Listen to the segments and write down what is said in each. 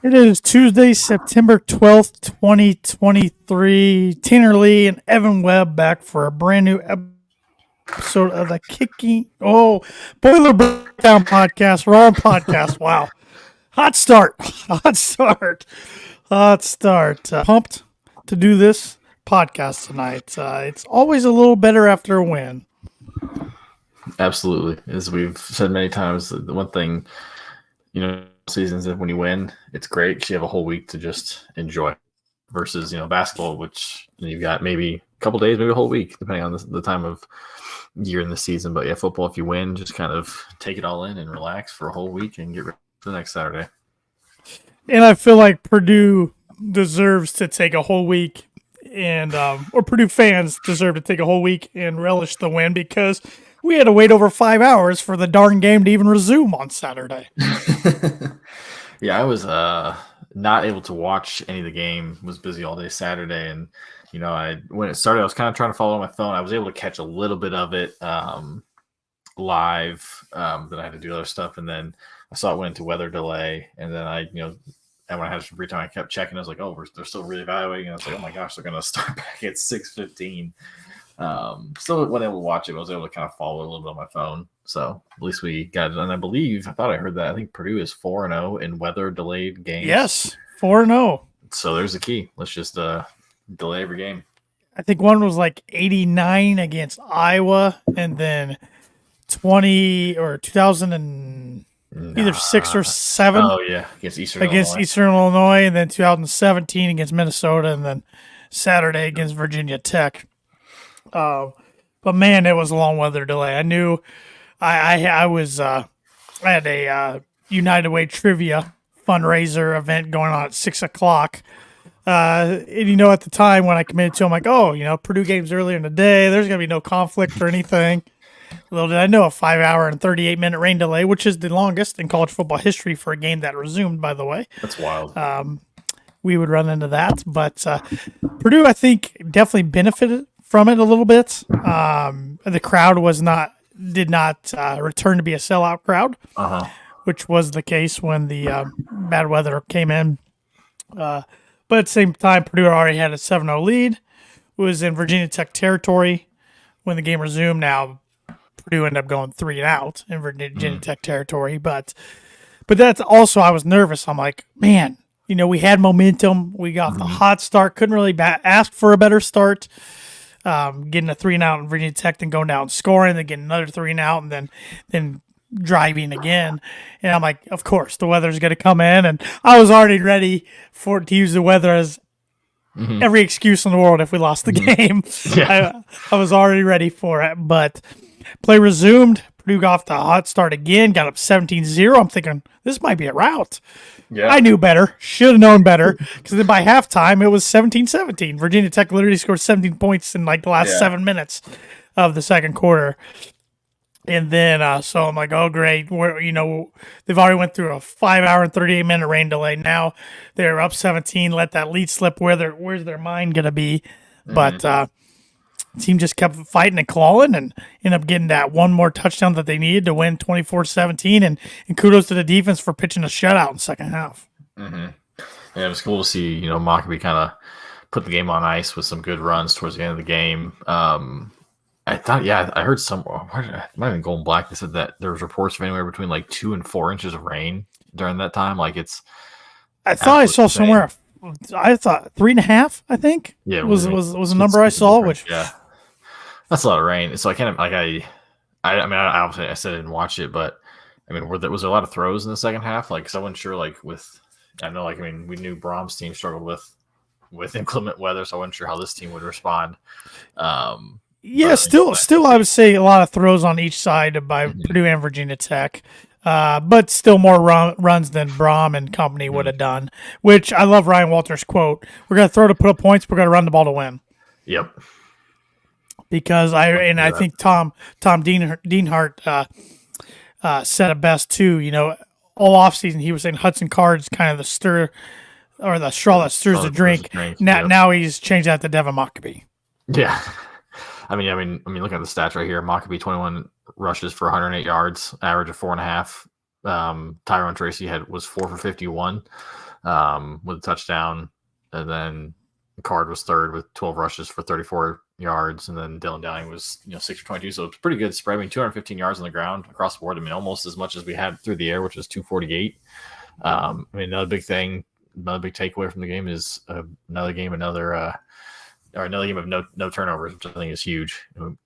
It is Tuesday, September 12th, 2023. Tanner Lee and Evan Webb back for a brand new episode of the Boiler Breakdown podcast. Wrong podcast. Wow. Hot start. Hot start. Hot start. Pumped to do this podcast tonight. It's always a little better after a win. Absolutely. As we've said many times, the one thing, seasons that when you win, it's great because you have a whole week to just enjoy versus, basketball, which you've got maybe a couple days, maybe a whole week, depending on the time of year in the season. But yeah, football, if you win, just kind of take it all in and relax for a whole week and get ready for the next Saturday. And I feel like Purdue deserves to take a whole week and or Purdue fans deserve to take a whole week and relish the win because we had to wait over 5 hours for the darn game to even resume on Saturday. Yeah, I was not able to watch any of the game. Was busy all day Saturday, and when it started, I was kind of trying to follow on my phone. I was able to catch a little bit of it live. Then I had to do other stuff, and then I saw it went into weather delay, and then and when I had some free time, I kept checking. I was like, oh, they're still reevaluating. And I was like, oh my gosh, they're going to start back at 6:15. Still wasn't able to watch it, but I was able to kind of follow it a little bit on my phone. So at least we got it. And I thought I heard that. I think Purdue is 4-0 in weather delayed games. Yes, 4-0. So there's the key. Let's just delay every game. I think one was like 89 against Iowa, and then 2000 and either 6 or 7. Oh yeah, against Eastern Illinois, and then 2017 against Minnesota, and then Saturday against Virginia Tech. But man, it was a long weather delay. I knew I had a United Way trivia fundraiser event going on at 6:00. And at the time when I committed to, I'm like, Purdue game's earlier in the day. There's gonna be no conflict or anything. Little did I know, a 5-hour and 38-minute rain delay, which is the longest in college football history for a game that resumed, by the way. That's wild. We would run into that. But Purdue, I think, definitely benefited from it a little bit. The crowd did not return to be a sellout crowd, which was the case when the bad weather came in. But at the same time, Purdue already had a 7-0 lead. It was in Virginia Tech territory when the game resumed. Now, Purdue ended up going 3-out in Virginia Tech territory. But that's also, I was nervous. I'm like, man, we had momentum. We got the hot start. Couldn't really ask for a better start. Getting a 3-out in Virginia Tech, then going down scoring, then getting another 3-out, and then driving again. And I'm like, of course, the weather's going to come in. And I was already ready to use the weather as every excuse in the world if we lost the game. Yeah. I was already ready for it. But play resumed. Purdue got off the hot start again, got up 17-0. I'm thinking, this might be a rout. Yeah. I knew better. Should have known better. Because then by halftime, it was 17-17. Virginia Tech literally scored 17 points in like the last 7 minutes of the second quarter. And then, so I'm like, oh, great. They've already went through a 5-hour and 38-minute rain delay. Now they're up 17. Let that lead slip. Where's their mind going to be? But team just kept fighting and clawing and ended up getting that one more touchdown that they needed to win 24-17. And kudos to the defense for pitching a shutout in the second half. Mm-hmm. Yeah, it was cool to see, Mockabee kind of put the game on ice with some good runs towards the end of the game. I thought, I heard it might have been Golden Black. They said that there was reports of anywhere between like 2 and 4 inches of rain during that time. Like I thought I saw insane. Somewhere. I thought 3.5. I think. Yeah, was a number I saw. Which that's a lot of rain. So I can't like I obviously I said I didn't watch it, but I mean, was there a lot of throws in the second half? Like, because I wasn't sure. We knew Brom's team struggled with inclement weather, so I wasn't sure how this team would respond. Still, I would say a lot of throws on each side by Purdue and Virginia Tech, but still more runs than Brom and company would have done. Which I love Ryan Walters' quote: "We're going to throw to put up points. We're going to run the ball to win." Yep. Because I think Tom Dienhart said it best too. All offseason he was saying Hudson Card's kind of the straw that stirs the drink. Now he's changed that to Devin Mockabee. Yeah. I mean, look at the stats right here. Mockabee 21 rushes for 108 yards, average of 4.5. Tyrone Tracy was 4 for 51. with a touchdown, and then Card was third with 12 rushes for 34 yards, and then Dylan Downing was 6 for 22. So it's pretty good spread. I mean, 215 yards on the ground across the board. I mean, almost as much as we had through the air, which was 248. I mean, another big takeaway from the game is another game of no turnovers, which I think is huge.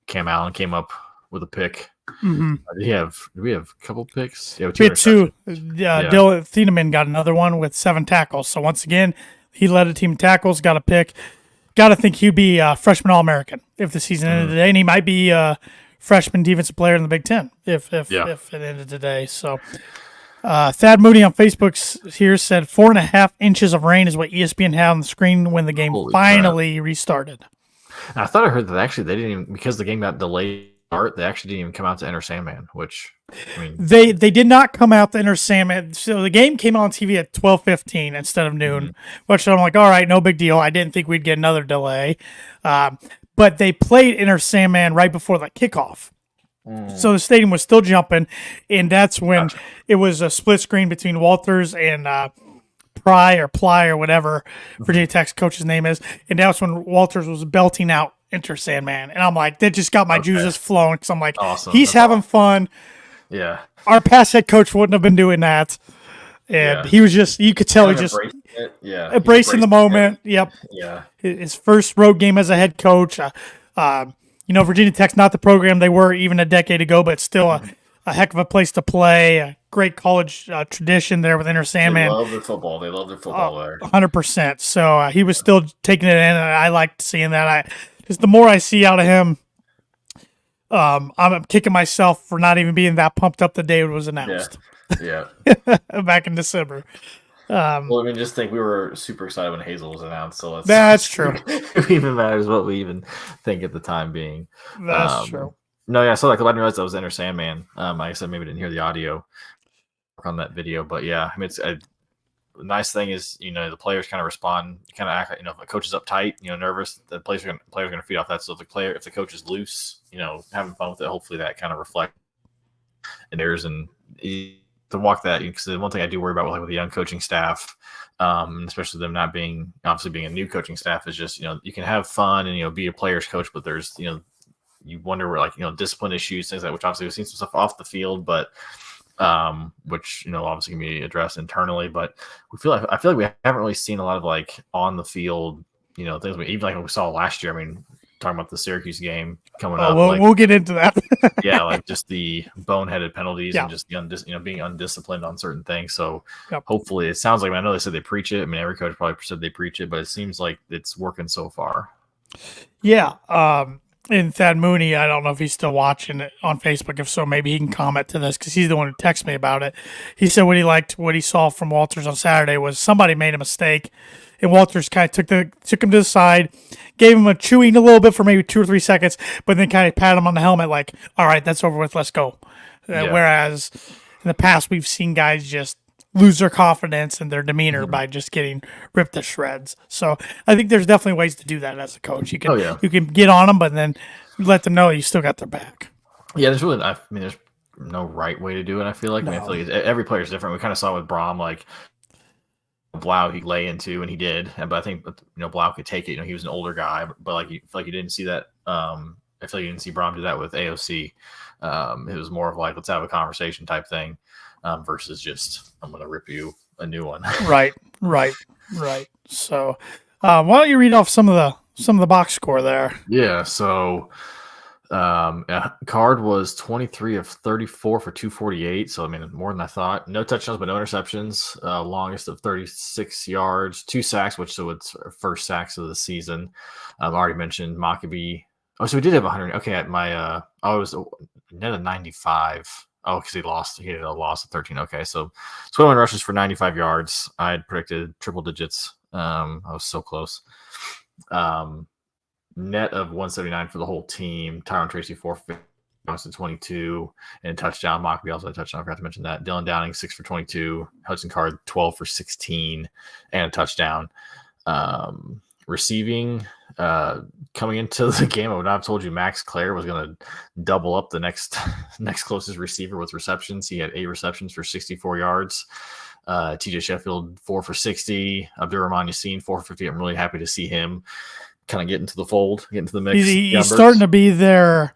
Cam Allen came up with a pick. Mm-hmm. Do we have a couple picks? Yeah, we had two. Dylan Thieneman got another one with 7 tackles. So once again, he led a team in tackles, got a pick. Got to think he'd be a freshman All-American if the season ended today, and he might be a freshman defensive player in the Big Ten if it ended today. So Thad Moody on Facebook here said 4.5 inches of rain is what ESPN had on the screen when the game finally restarted. I thought I heard that actually they didn't even, because the game got delayed. They actually didn't even come out to Enter Sandman, which I mean, they did not come out to Enter Sandman. So the game came on TV at 12:15 instead of noon, which I'm like, all right, no big deal. I didn't think we'd get another delay, but they played Enter Sandman right before the kickoff, so the stadium was still jumping, and that's when it was a split screen between Walters and Pry or whatever Virginia Tech's coach's name is, and that's when Walters was belting out Enter Sandman, and I'm like, that just got my juices flowing, because I'm like, awesome. He's having fun. Yeah, our past head coach wouldn't have been doing that, and he was just, you could tell he just embracing the moment. Yep. Yeah, his first road game as a head coach. Virginia Tech's not the program they were even a decade ago, but still a heck of a place to play. A great college tradition there with Enter Sandman. They love their football. There. 100%. So he was still taking it in, and I liked seeing that. Just the more I see out of him, I'm kicking myself for not even being that pumped up the day it was announced. Yeah. Back in December. Well, I mean, just think we were super excited when Hazel was announced. So that's true. It even matters what we even think at the time being. That's true. No, yeah, I saw that. I didn't realize that was Enter Sandman. Like I said, maybe didn't hear the audio on that video, but yeah, I mean, the nice thing is, the players kind of respond, kind of act like, if a coach is uptight, nervous, the players are going to feed off that. So if the coach is loose, having fun with it, hopefully that kind of reflects in theirs, and to walk that, because the one thing I do worry about with the young coaching staff, especially them not being a new coaching staff, is just, you can have fun and, be a player's coach, but there's, you wonder where discipline issues, things like, which obviously we've seen some stuff off the field, but which obviously can be addressed internally, but I feel like we haven't really seen a lot of on the field things even like we saw last year. I mean, talking about the Syracuse game coming up, we'll get into that. Yeah, just the boneheaded penalties and just the being undisciplined on certain things. So hopefully, it sounds like, I know they said they preach it. I mean, every coach probably said they preach it, but it seems like it's working so far. Yeah. And Thad Mooney, I don't know if he's still watching it on Facebook. If so, maybe he can comment to this, because he's the one who texted me about it. He said what he saw from Walters on Saturday was somebody made a mistake, and Walters kind of took him to the side, gave him a chewing a little bit for maybe 2 or 3 seconds, but then kind of patted him on the helmet like, all right, that's over with, let's go. Whereas in the past, we've seen guys just lose their confidence and their demeanor by just getting ripped to shreds. So I think there's definitely ways to do that as a coach. You can get on them, but then let them know you still got their back. Yeah, there's no right way to do it. I feel like, I feel like every player is different. We kind of saw with Braum, Blau he'd lay into, and he did. But I think Blau could take it. He was an older guy, but you feel like you didn't see that. I feel like you didn't see Braum do that with AOC. It was more of let's have a conversation type thing. Versus just, I'm going to rip you a new one. Right. So, why don't you read off some of the box score there? Yeah. So, Card was 23 of 34 for 248. So, I mean, more than I thought. No touchdowns, but no interceptions. Longest of 36 yards, 2 sacks, so it's first sacks of the season. I've already mentioned Maccabee. Oh, so we did have 100. Okay, at my it was net of 95. Oh, because he had a loss of 13. Okay, so 21 rushes for 95 yards. I had predicted triple digits. I was so close. Net of 179 for the whole team. Tyron Tracy 4 for 22 and a touchdown. Mockbee also had a touchdown. I forgot to mention that. Dylan Downing 6 for 22. Hudson Card 12 for 16 and a touchdown. Receiving, coming into the game, I would not have told you Max Clare was going to double up the next closest receiver with receptions. He had 8 receptions for 64 yards. TJ Sheffield 4 for 60. Abdurrahman Yassine 4 for 50. I'm really happy to see him kind of get into the fold, get into the mix. He's starting to be their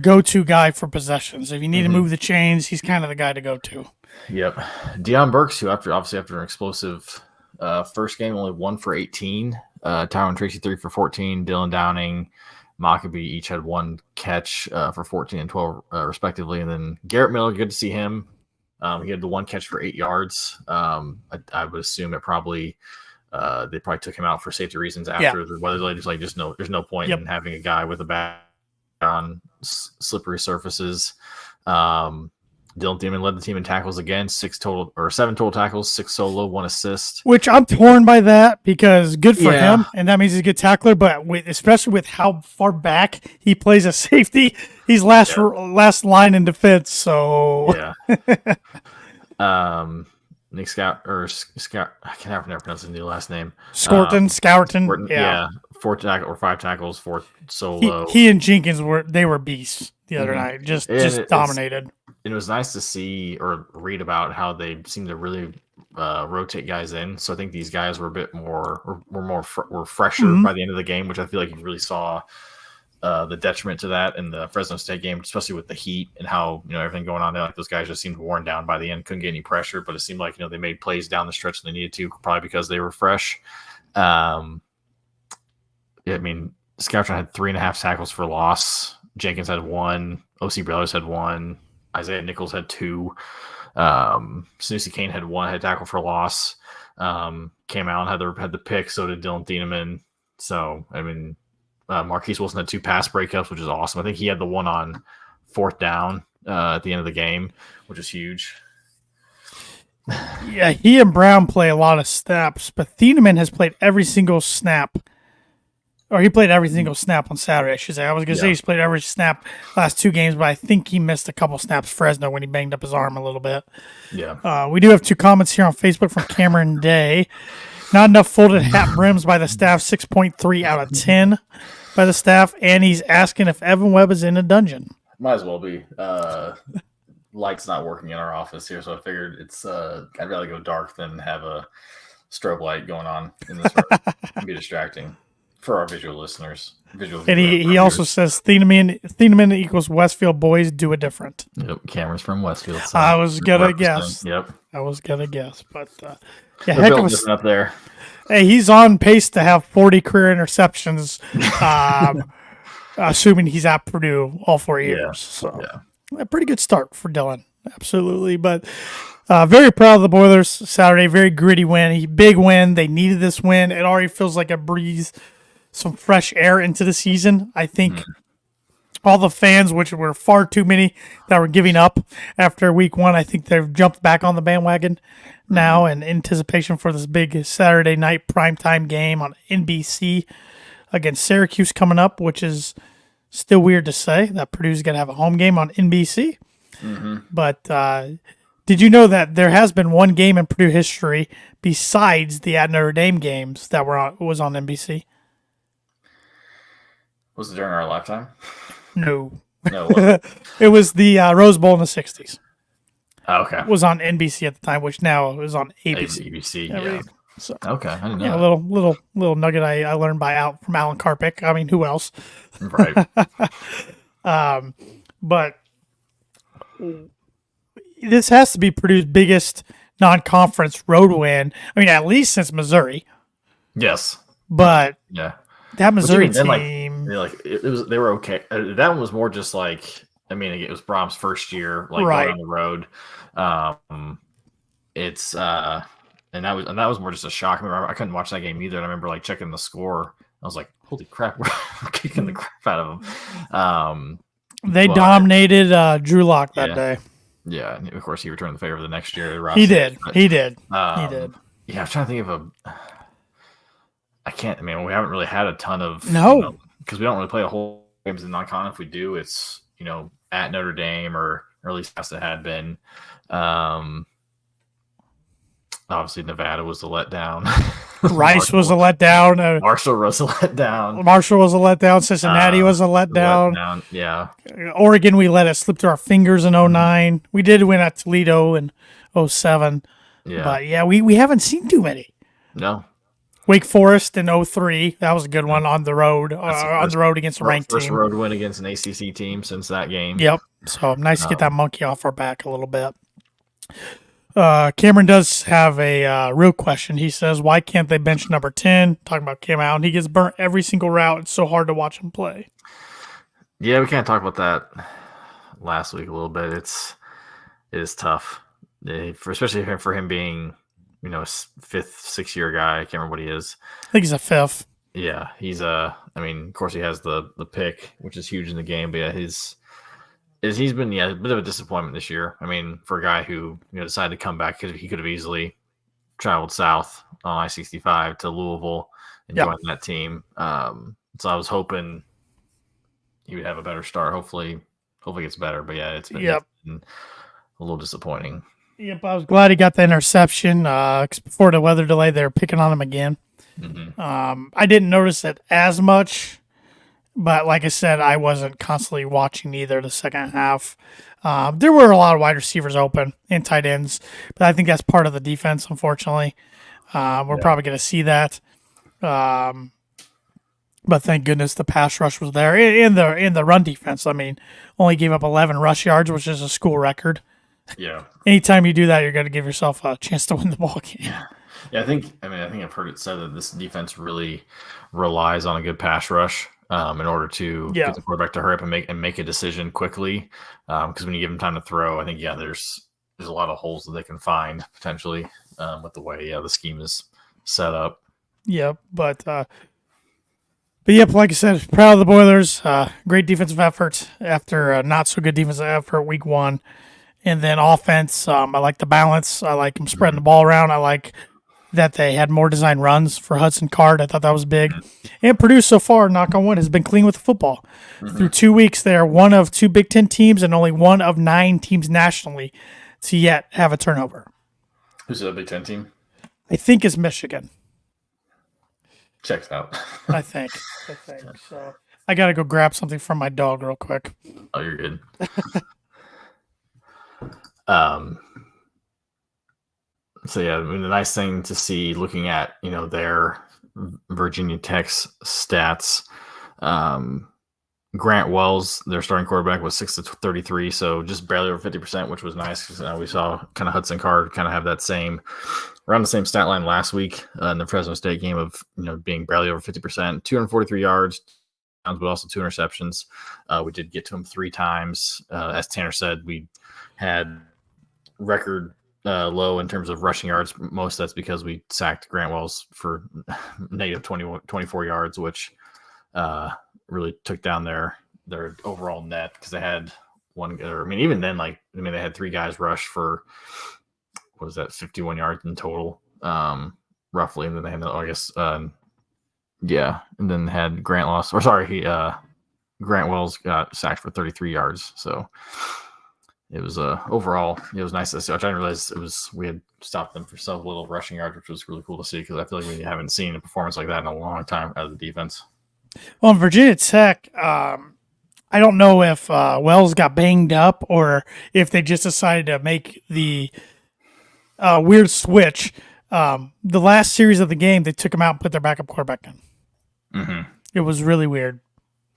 go-to guy for possessions. If you need to move the chains, he's kind of the guy to go to. Yep. Deion Burks, who after an explosive first game, only 1 for 18. Tyron Tracy 3 for 14. Dylan Downing, Maccabee each had 1 catch for 14 and 12 respectively. And then Garrett Miller, good to see him. He had the 1 catch for 8 yards. I would assume it probably they probably took him out for safety reasons after the weather delay. Just like there's no point in having a guy with a bat on slippery surfaces. Dylan Thiemann led the team in tackles again, 7 total tackles, 6 solo, 1 assist. Which I'm torn by that because good for him, and that means he's a good tackler. But especially with how far back he plays a safety, he's last line in defense. So Nick Scout, I can never pronounce his new last name. Scourton. 4 tackles or 5 tackles, 4 solo. He and Jenkins were beasts the other night. Just dominated. It was nice to see or read about how they seem to really rotate guys in. So I think these guys were a bit more were fresher by the end of the game, which I feel like you really saw the detriment to that in the Fresno State game, especially with the heat and how everything going on there. Like those guys just seemed worn down by the end, couldn't get any pressure, but it seemed like they made plays down the stretch when they needed to, probably because they were fresh. I mean, Scoutron had 3.5 tackles for loss. Jenkins had 1. O.C. Brothers had 1. Isaiah Nichols had 2. Snoozy Kane had 1. Had tackle for loss. Came out and had the pick. So did Dylan Thiemann. So I mean, Marquise Wilson had 2 pass breakups, which is awesome. I think he had the 1 on 4th down at the end of the game, which is huge. Yeah, he and Brown play a lot of snaps, but Thiemann has played every single snap. Or he played every single snap on Saturday, I should say. I was going to say he's played every snap last 2 games, but I think he missed a couple snaps Fresno when he banged up his arm a little bit. Yeah. We do have 2 comments here on Facebook from Cameron Day. Not enough folded hat brims by the staff, 6.3 out of 10 by the staff. And he's asking if Evan Webb is in a dungeon. Might as well be. Light's not working in our office here, so I figured I'd rather go dark than have a strobe light going on in this room. It'd be distracting. For our visual listeners. And he also says Thieneman equals Westfield boys do it different. Yep, Cameron's from Westfield. So I was going to guess. Yep. I was going to guess. But heck of a up there. Hey, he's on pace to have 40 career interceptions, assuming he's at Purdue all 4 years. So a pretty good start for Dylan. Absolutely. But very proud of the Boilers Saturday. Very gritty win. Big win. They needed this win. It already feels like a breeze. Some fresh air into the season. I think all the fans, which were far too many that were giving up after week 1, I think they've jumped back on the bandwagon now in anticipation for this big Saturday night primetime game on NBC against Syracuse coming up, which is still weird to say that Purdue's going to have a home game on NBC. But did you know that there has been one game in Purdue history besides the at Notre Dame games that was on NBC? Was it during our lifetime? No. No. It was the Rose Bowl in the 60s. Oh, okay. It was on NBC at the time, which now is on ABC. ABC, yeah. So, okay, I didn't know. Yeah, a little nugget I learned from Alan Karpick. I mean, who else? Right. But this has to be Purdue's biggest non-conference road win. I mean, at least since Missouri. Yes. But that Missouri team, they were okay. That one was more just like, I mean, it was Brom's first year, going on the road. And that was more just a shock. I couldn't watch that game either. And I remember checking the score. I was like, holy crap, we're kicking the crap out of them. They dominated Drew Lock that day. Yeah, and of course he returned the favor the next year. He did. He did. Yeah, I'm trying to think of I can't. I mean, we haven't really had a ton of because we don't really play a whole games in non-con. If we do, it's at Notre Dame or at least as it had been. Obviously, Nevada was a letdown. Rice was a letdown. Marshall was a letdown. Cincinnati was a letdown. Yeah. Oregon, we let it slip through our fingers in 2009. We did win at Toledo in 2007. Yeah. But yeah, we haven't seen too many. No. Wake Forest in 03. That was a good one on the road. That's the On the road against a ranked first team. road win against an ACC team since that game. Yep. So nice to get that monkey off our back a little bit. Cameron does have a real question. He says, why can't they bench number 10? Talking about Cam Allen. He gets burnt every single route. It's so hard to watch him play. Yeah, we can't talk about that last week a little bit. It is tough, especially for him being, a fifth, 6-year guy. I can't remember what he is. I think he's a fifth. Yeah, he's of course he has the pick, which is huge in the game. But yeah, he's been a bit of a disappointment this year. I mean, for a guy who decided to come back, because he could have easily traveled south on I-65 to Louisville and joined that team. So I was hoping he would have a better start. Hopefully it gets better. But yeah, it's been a little disappointing. Yep, I was glad he got the interception. 'Cause before the weather delay, they were picking on him again. Mm-hmm. I didn't notice it as much, but like I said, I wasn't constantly watching either the second half. There were a lot of wide receivers open and tight ends, but I think that's part of the defense, unfortunately. We're probably going to see that. But thank goodness the pass rush was there. In the run defense, I mean, only gave up 11 rush yards, which is a school record. Yeah. Anytime you do that, you're going to give yourself a chance to win the ball game. Yeah, I think I've heard it said that this defense really relies on a good pass rush in order to get the quarterback to hurry up and make a decision quickly. Because when you give them time to throw, I think there's a lot of holes that they can find potentially with the way the scheme is set up. Yep, but yep, like I said, proud of the Boilers. Great defensive effort after a not so good defensive effort week 1. And then offense, I like the balance. I like them spreading the ball around. I like that they had more design runs for Hudson Card. I thought that was big. And Purdue so far, knock on wood, has been clean with the football. Through 2 weeks, they are one of 2 Big Ten teams and only one of 9 teams nationally to yet have a turnover. Who's the Big Ten team? I think it's Michigan. Checks out. I think. So I got to go grab something from my dog real quick. Oh, you're good. So yeah, the nice thing to see looking at their Virginia Tech's stats. Grant Wells, their starting quarterback, was 6-33, so just barely over 50%, which was nice because we saw kind of Hudson Card kind of have that around the same stat line last week in the Fresno State game of being barely over 50%, 243 yards, but also 2 interceptions. We did get to him 3 times. As Tanner said, we had record low in terms of rushing yards. Most that's because we sacked Grant Wells for negative 24 yards, which really took down their overall net because they had one. Even then, they had 3 guys rush for 51 yards in total, roughly, and then they had and then had Grant Wells got sacked for 33 yards. So it was overall, it was nice to see. I didn't realize we had stopped them for so little rushing yards, which was really cool to see because I feel like we haven't seen a performance like that in a long time out of the defense. Well, in Virginia Tech, I don't know if Wells got banged up or if they just decided to make the weird switch. The last series of the game, they took him out and put their backup quarterback in. Mm-hmm. It was really weird.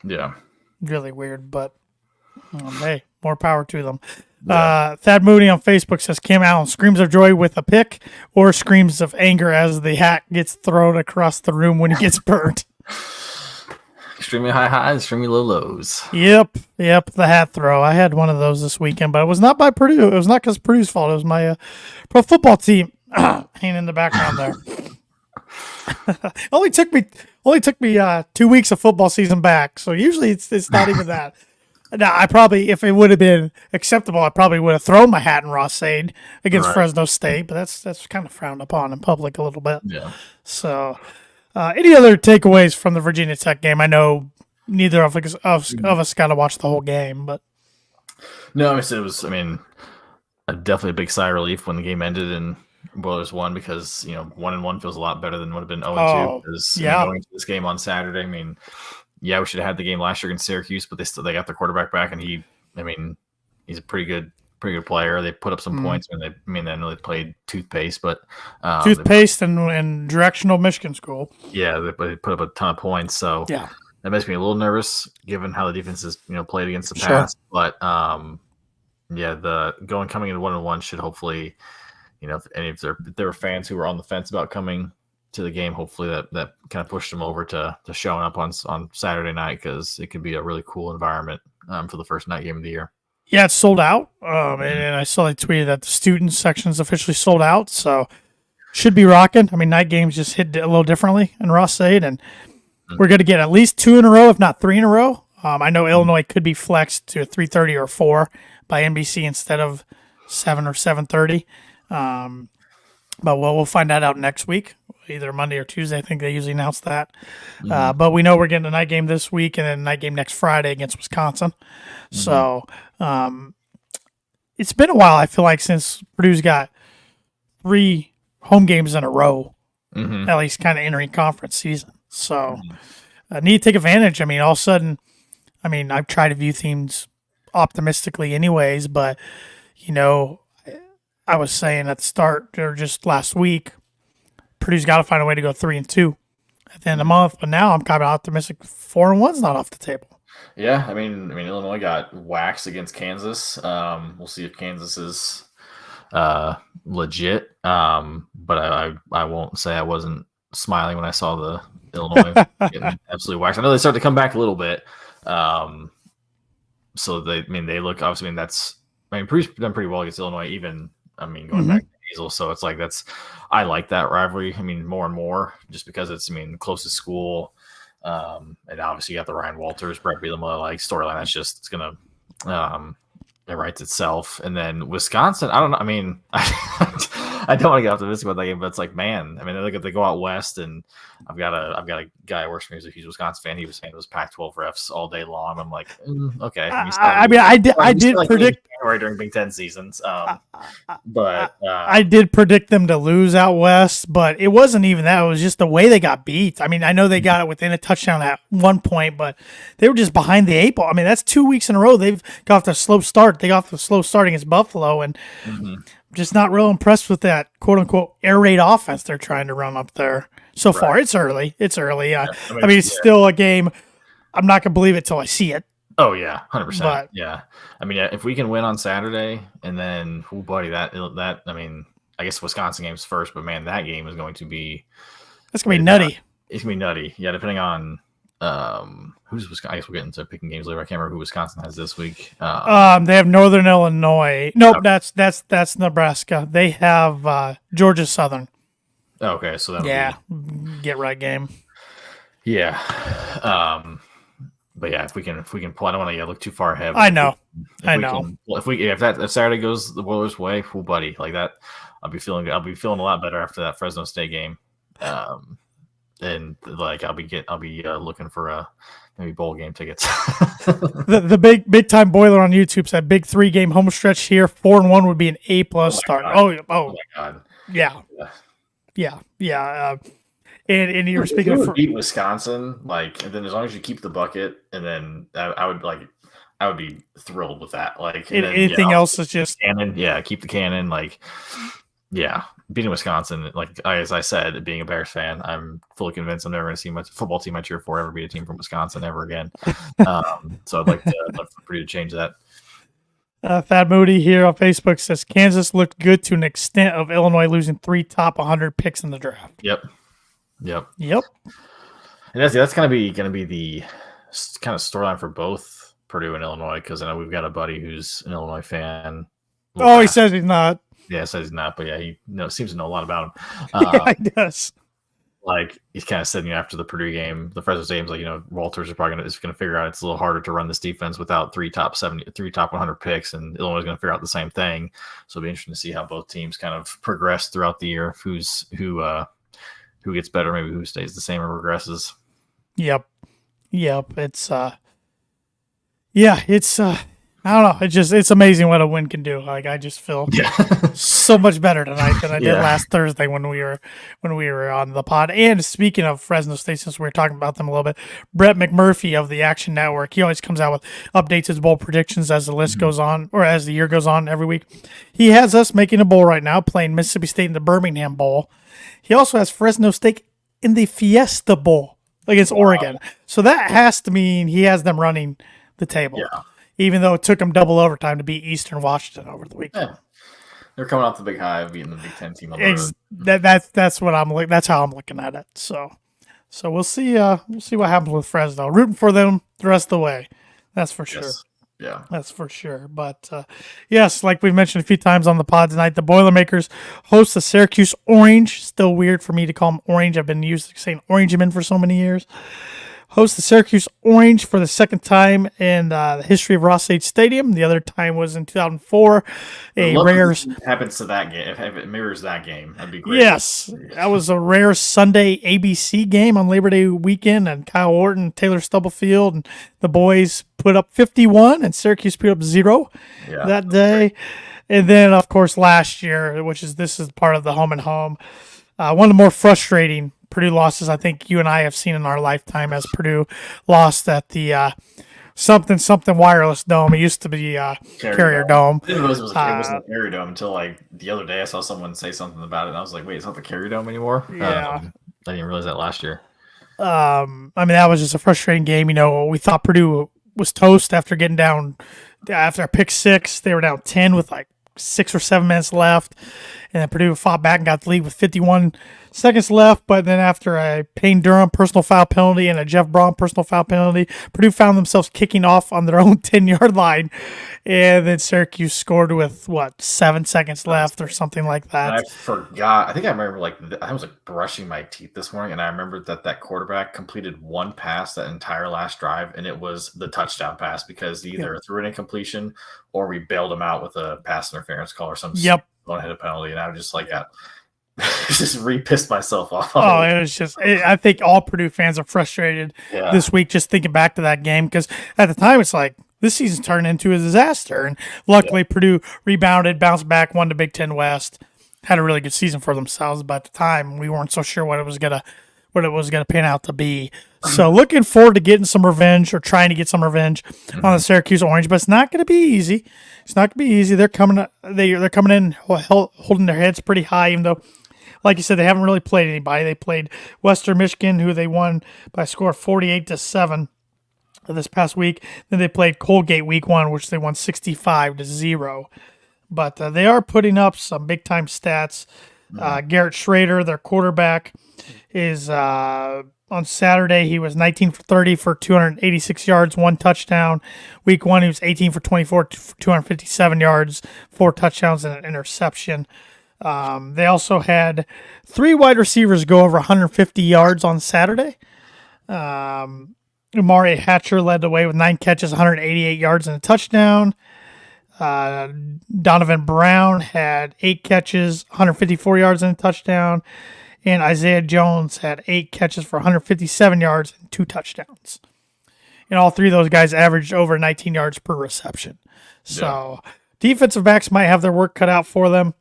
Yeah. Really weird, but hey, more power to them. Yeah. Thad Moody on Facebook says Cam Allen screams of joy with a pick or screams of anger as the hat gets thrown across the room when he gets burnt. Extremely high highs, extremely low lows. Yep, the hat throw. I had one of those this weekend, but it was not by Purdue. It was not because Purdue's fault. It was my pro football team hanging in the background there. only took me 2 weeks of football season back, so usually it's not even that. Now, I probably, if it would have been acceptable, I probably would have thrown my hat in Ross-Ade against Fresno State, but that's kind of frowned upon in public a little bit. Yeah. So, any other takeaways from the Virginia Tech game? I know neither of us got to watch the whole game, but no, it was. Definitely a big sigh of relief when the game ended and Boilers won because 1-1 feels a lot better than would have been 0-2. Because going into this game on Saturday, we should have had the game last year against Syracuse, but they got their quarterback back, and he's a pretty good pretty good player. They put up some points when I know they played Toothpaste, but Toothpaste and directional Michigan school. Yeah, they put up a ton of points. So yeah, that makes me a little nervous given how the defense is played against the pass. But the coming into 1-1 should hopefully, if there were fans who were on the fence about coming to the game, hopefully that kind of pushed them over to showing up on Saturday night, because it could be a really cool environment for the first night game of the year. Yeah, it's sold out. And I saw they tweeted that the student section is officially sold out, so should be rocking. I mean, night games just hit a little differently in Ross-Ade, and we're going to get at least 2 in a row, if not 3 in a row. I know Illinois could be flexed to 3:30 or 4 by NBC instead of 7 or 7:30. But we'll find that out next week, either Monday or Tuesday. I think they usually announce that. But we know we're getting a night game this week and then a night game next Friday against Wisconsin. So it's been a while, I feel like, since Purdue's got 3 home games in a row, at least kind of entering conference season. So I need to take advantage. I mean, all of a sudden, I've tried to view things optimistically anyways, but, I was saying at the start or just last week, Purdue's got to find a way to go 3-2 at the end of the month. But now I'm kind of optimistic 4-1's not off the table. Yeah, I mean, Illinois got waxed against Kansas. We'll see if Kansas is legit. But I won't say I wasn't smiling when I saw the Illinois getting absolutely waxed. I know they started to come back a little bit. So they look, obviously, Purdue's done pretty well against Illinois, even. Going back to Hazel, so it's like I like that rivalry. More and more, just because it's the closest school, and obviously you got the Ryan Walters, Brett Bielema storyline. That's just it's gonna it writes itself. And then Wisconsin, I don't know. I don't want to get optimistic about that game, but it's like, man, they go out west, and I've got a guy who works for me who's a huge Wisconsin fan. He was saying those Pac-12 refs all day long. I'm like, okay. I did predict during Big Ten seasons, but I did predict them to lose out west, but it wasn't even that. It was just the way they got beat. I know they got it within a touchdown at one point, but they were just behind the 8 ball. That's 2 weeks in a row they've got off the slow start. They got off the slow start against Buffalo, and just not real impressed with that quote unquote air raid offense they're trying to run up there so far. It's early. It's still a game. I'm not gonna believe it till I see it. Oh yeah, 100%. Yeah, if we can win on Saturday, and then I guess Wisconsin game's first, but man, that game is going to be. That's gonna be nutty. It's gonna be nutty. Yeah, depending on who's Wisconsin. I guess we'll get into picking games later. I can't remember who Wisconsin has this week. They have Northern Illinois. Nope, that's Nebraska. They have Georgia Southern. Okay, so get right game. Yeah. But yeah, if we can pull, I don't want to look too far ahead. I know. If Saturday goes the Boilers' way, cool, buddy, like that, I'll be feeling good. I'll be feeling a lot better after that Fresno State game. And I'll be looking for maybe bowl game tickets. the big time Boiler on YouTube said big 3-game home stretch here. 4-1 would be an A+ start. Oh my God. Yeah. And you were speaking of beat Wisconsin, and then as long as you keep the bucket, and then I would be thrilled with that. Anything else is just cannon. Yeah, keep the cannon. Beating Wisconsin, as I said, being a Bears fan, I'm fully convinced I'm never going to see my football team I cheer for ever beat a team from Wisconsin ever again. So I'd like for Purdue to change that. Thad Moody here on Facebook says Kansas looked good to an extent of Illinois losing 3 top 100 picks in the draft. Yep. And that's going to be the kind of storyline for both Purdue and Illinois, because I know we've got a buddy who's an Illinois fan. He says he's not. Yeah, says he's not, but yeah, he seems to know a lot about him. Yeah, he does. He's kind of said, after the Purdue game, the Fresno State game's Walters is probably going to figure out it's a little harder to run this defense without 3 top 100 picks, and Illinois is going to figure out the same thing. So it'll be interesting to see how both teams kind of progress throughout the year. Who gets better, maybe who stays the same or regresses. Yep. It's I don't know. It's amazing what a win can do. Like I just feel Yeah. so much better tonight than I did Yeah. last Thursday when we were on the pod. And speaking of Fresno State, since we were talking about them a little bit, Brett McMurphy of the Action Network, he always comes out with updates his bowl predictions as the list goes on, or as the year goes on every week. He has us making a bowl right now, playing Mississippi State in the Birmingham Bowl. He also has Fresno State in the Fiesta Bowl against Oregon. So that has to mean he has them running the table. Yeah. Even though it took them double overtime to beat Eastern Washington over the weekend. Yeah. They're coming off the big high of beating the Big Ten team on the road. That's what I'm that's how I'm looking at it. So we'll see what happens with Fresno. Rooting for them the rest of the way. That's for sure. Yes. Yeah. That's for sure. But yes, like we've mentioned a few times on the pod tonight, the Boilermakers host the Syracuse Orange. Still weird for me to call them Orange. I've been used to saying Orangemen for so many years. Host the Syracuse Orange for the second time in the history of Ross-Age Stadium. The other time was in 2004. Happens to that game. If it mirrors that game, that'd be great. Yes, that was a rare Sunday ABC game on Labor Day weekend, and Kyle Orton, Taylor Stubblefield, and the boys put up 51, and Syracuse put up 0 that day. And then, of course, last year, this is part of the home and home, one of the more frustrating Purdue losses I think you and I have seen in our lifetime, as Purdue lost at the something wireless dome. It used to be Carrier Dome. It wasn't the Carrier Dome until like the other day I saw someone say something about it, and I was like, wait, it's not the Carrier Dome anymore? Yeah. I didn't realize that last year. I mean, that was just a frustrating game. You know, we thought Purdue was toast after getting down after a pick 6. They were down 10 with like 6 or 7 minutes left. And then Purdue fought back and got the lead with 51 seconds left. But then after a Payne Durham personal foul penalty and a Jeff Braun personal foul penalty, Purdue found themselves kicking off on their own 10-yard line. And then Syracuse scored with, 7 seconds left or something like that. And I forgot. I think I remember, I was brushing my teeth this morning, and I remembered that quarterback completed one pass that entire last drive, and it was the touchdown pass because he either threw an incompletion or we bailed him out with a pass interference call or some one-headed penalty. And I was just just re-pissed myself off. Oh, it was just, I think all Purdue fans are frustrated this week just thinking back to that game, because at the time it's like, this season turned into a disaster. And luckily Purdue rebounded, bounced back, won the Big Ten West, had a really good season for themselves. But at the time, we weren't so sure what it was gonna pan out to be. So looking forward to getting some revenge, or trying to get some revenge on the Syracuse Orange, but it's not going to be easy. It's not going to be easy. They're coming in holding their heads pretty high, even though, like you said, they haven't really played anybody. They played Western Michigan, who they won by a score of 48-7 this past week. Then they played Colgate week 1, which they won 65-0. But they are putting up some big time stats. Garrett Schrader, their quarterback, is on Saturday. He was 19 for 30 for 286 yards, 1 touchdown. Week 1, he was 18 for 24 for 257 yards, 4 touchdowns and an interception. They also had 3 wide receivers go over 150 yards on Saturday. Umari Hatcher led the way with 9 catches, 188 yards, and a touchdown. Donovan Brown had 8 catches, 154 yards, and a touchdown. And Isaiah Jones had 8 catches for 157 yards and 2 touchdowns. And all 3 of those guys averaged over 19 yards per reception. So defensive backs might have their work cut out for them.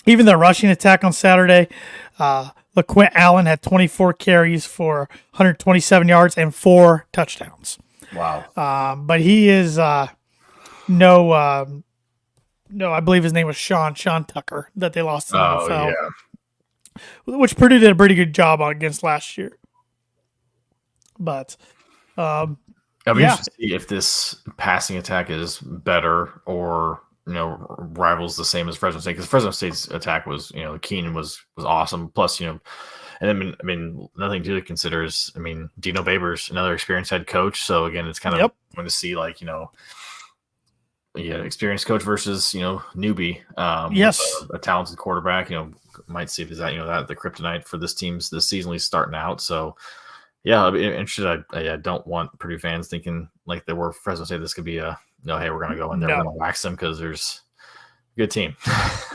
Even their rushing attack on Saturday, LaQuint Allen had 24 carries for 127 yards and 4 touchdowns. Wow. But he is no, I believe his name was Sean Tucker, that they lost in the NFL. Which Purdue did a pretty good job on against last year. But I'll be interested to see if this passing attack is better or rivals the same as Fresno State, because Fresno State's attack was, Keenan was awesome. Plus, and then, another thing to consider is, Dino Babers, another experienced head coach. So again, it's kind of going to see experienced coach versus, newbie. A talented quarterback, might see if is that the kryptonite for this team's this season starting out. So I'll be interested. I don't want Purdue fans thinking like they were Fresno State. This could be hey, we're going to go in there, we're going to wax them because there's a good team.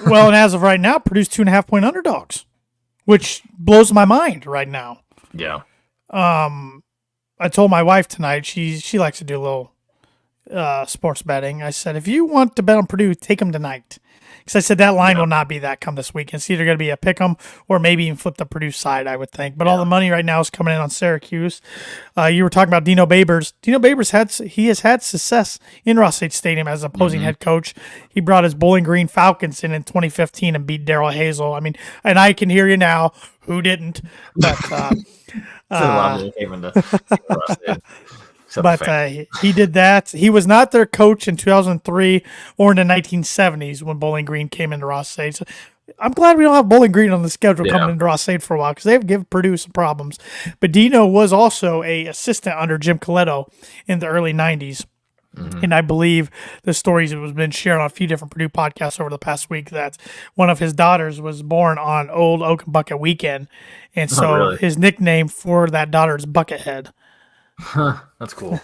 Well, and as of right now, Purdue's 2.5-point underdogs, which blows my mind right now. Yeah. I told my wife tonight, she likes to do a sports betting. I said, if you want to bet on Purdue, take them tonight. Because I said that line will not be that come this week. It's either going to be a pick 'em or maybe even flip the Purdue side, I would think. But all the money right now is coming in on Syracuse. You were talking about Dino Babers. Dino Babers has had success in Ross-Ade Stadium as opposing head coach. He brought his Bowling Green Falcons in 2015 and beat Darrell Hazel. I mean, and I can hear you now. Who didn't? But he did that. He was not their coach in 2003 or in the 1970s when Bowling Green came into Ross-Ade. So I'm glad we don't have Bowling Green on the schedule coming into Ross-Ade for a while because they've given Purdue some problems. But Dino was also a assistant under Jim Coletto in the early 90s. And I believe the stories that was been shared on a few different Purdue podcasts over the past week that one of his daughters was born on Old Oak and Bucket weekend. And so his nickname for that daughter is Buckethead. That's cool.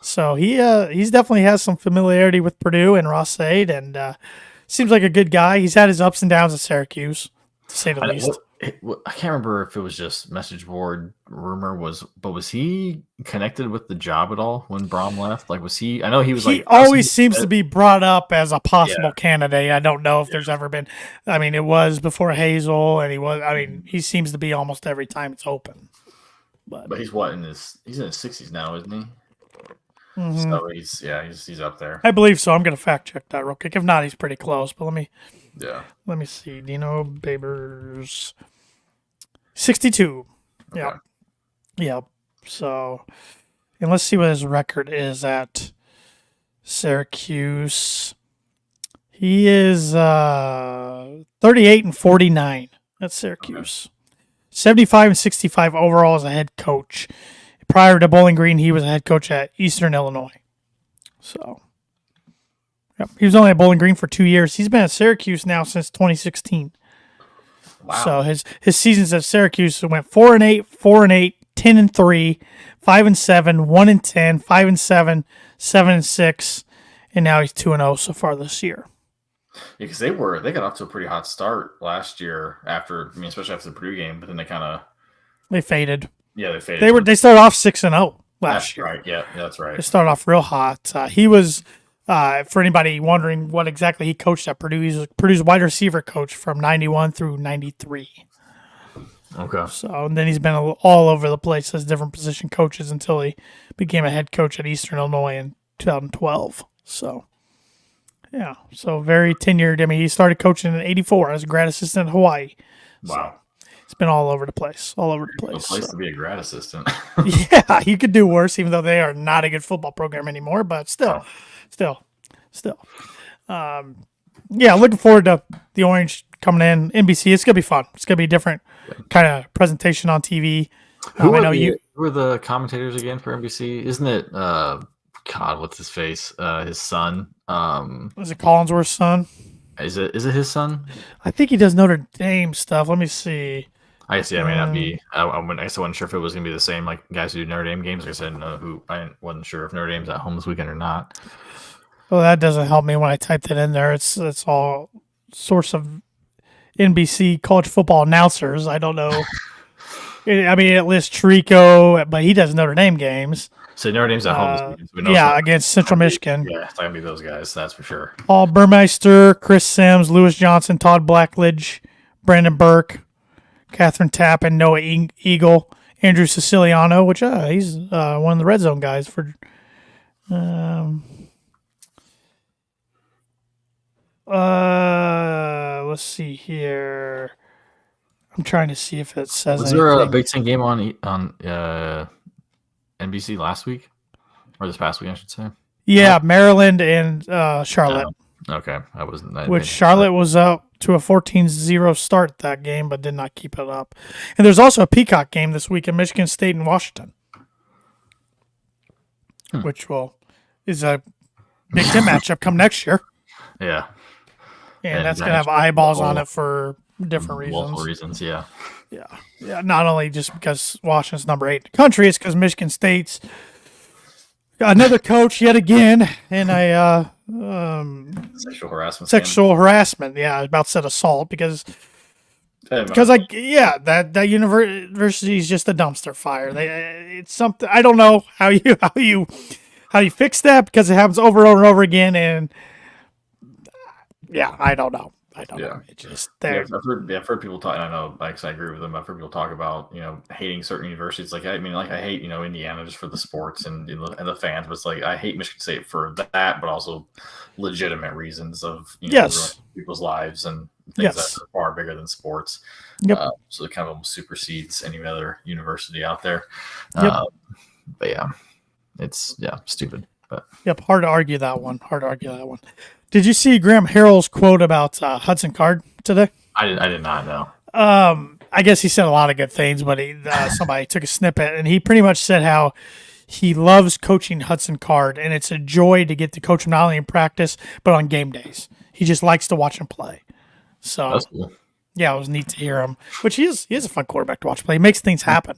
So he's definitely has some familiarity with Purdue and Ross-Ade, and seems like a good guy. He's had his ups and downs at Syracuse, to say the least. I can't remember if it was just message board rumor but was he connected with the job at all when Braum left? Like, was he? I know he was. He always seems to be brought up as a possible candidate. I don't know if there's ever been. I mean, it was before Hazel, and he was. I mean, he seems to be almost every time it's open. But he's in his 60s now, isn't he? Mm-hmm. So he's up there. I believe so. I'm gonna fact check that real quick. If not, he's pretty close. But let me see. Dino Babers, 62. Okay. Yep. So, and let's see what his record is at Syracuse. He is 38-49 at Syracuse. Okay. 75-65 overall as a head coach. Prior to Bowling Green, he was a head coach at Eastern Illinois. So, he was only at Bowling Green for 2 years. He's been at Syracuse now since 2016. Wow. So his seasons at Syracuse went 4-8, 4-8, 10-3, 5-7, 1-10, 5-7, 7-6, and now he's 2-0 so far this year. Yeah, because they got off to a pretty hot start last year especially after the Purdue game, but then they faded. Yeah, they faded. They started off 6-0 last year. Right. Yeah, that's right. They started off real hot. He was, for anybody wondering what exactly he coached at Purdue, he's Purdue's wide receiver coach from 91 through 93. Okay. So, and then he's been all over the place as different position coaches until he became a head coach at Eastern Illinois in 2012. So, yeah. So, very tenured. I mean, he started coaching in 84 as a grad assistant in Hawaii. Wow. So, it's been all over the place. A place to be a grad assistant. Yeah, you could do worse, even though they are not a good football program anymore. But still. Looking forward to the Orange coming in. NBC, it's gonna be fun. It's gonna be a different kind of presentation on TV. Who were the commentators again for NBC? Isn't it? God, what's his face? His son. Is it Collinsworth's son? Is it his son? I think he does Notre Dame stuff. Let me see. I guess I may not be. I wasn't sure if it was gonna be the same like guys who do Notre Dame games. Like I said, I wasn't sure if Notre Dame's at home this weekend or not. Well, that doesn't help me when I typed it in there. It's all sorts of NBC college football announcers. I don't know. I mean, it lists Trico, but he does Notre Dame games. So Notre Dame's at home this weekend. Against Central Michigan. Yeah, it's not going to be those guys, that's for sure. Paul Burmeister, Chris Sims, Lewis Johnson, Todd Blackledge, Brandon Burke, Catherine Tapp, and Noah Eagle, Andrew Siciliano, which he's one of the Red Zone guys for let's see here. I'm trying to see if it says Was there a Big Ten game on NBC last week? Or this past week, I should say? Yeah, Maryland and Charlotte. Okay. Which Charlotte was up to a 14-0 start that game, but did not keep it up. And there's also a Peacock game this week in Michigan State and Washington. Which is a Big Ten matchup come next year. Yeah. And that's going to have eyeballs on it for different reasons. Multiple reasons, yeah. Yeah. Not only just because Washington's number 8 in the country, it's because Michigan State's got another coach yet again in a sexual harassment. Yeah, I was about to say assault because that university is just a dumpster fire. It's something I don't know how you How do you fix that? Because it happens over and over again, and yeah, I don't know. I don't know. It just there. I've heard people talk. And I know, like, I agree with them. I've heard people talk about hating certain universities. Like, I mean, like, I hate Indiana just for the sports and the fans, but it's like I hate Michigan State for that, but also legitimate reasons of ruining people's lives and things that are far bigger than sports. Yep. So it kind of almost supersedes any other university out there. Yep. But yeah, it's stupid. But yep, hard to argue that one. Did you see Graham Harrell's quote about Hudson Card today? I did not know. I guess he said a lot of good things, but somebody took a snippet, and he pretty much said how he loves coaching Hudson Card, and it's a joy to get to coach him not only in practice but on game days. He just likes to watch him play. So that's cool. Yeah, it was neat to hear him, which he is a fun quarterback to watch play. He makes things happen.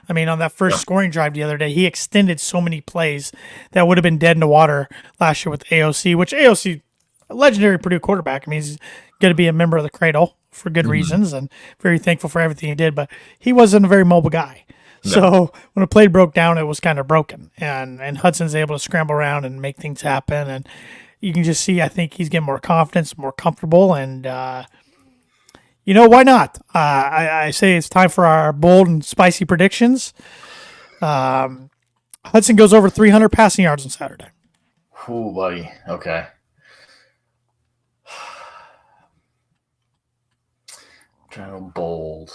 I mean, on that first scoring drive the other day, he extended so many plays that would have been dead in the water last year with AOC, which AOC, a legendary Purdue quarterback. I mean, he's going to be a member of the Cradle for good reasons, and very thankful for everything he did, but he wasn't a very mobile guy. No. So when a play broke down, it was kind of broken, and Hudson's able to scramble around and make things happen, and you can just see, I think he's getting more confidence, more comfortable, and why not? I say it's time for our bold and spicy predictions. Hudson goes over 300 passing yards on Saturday. Ooh, buddy. Okay. Trying to go bold.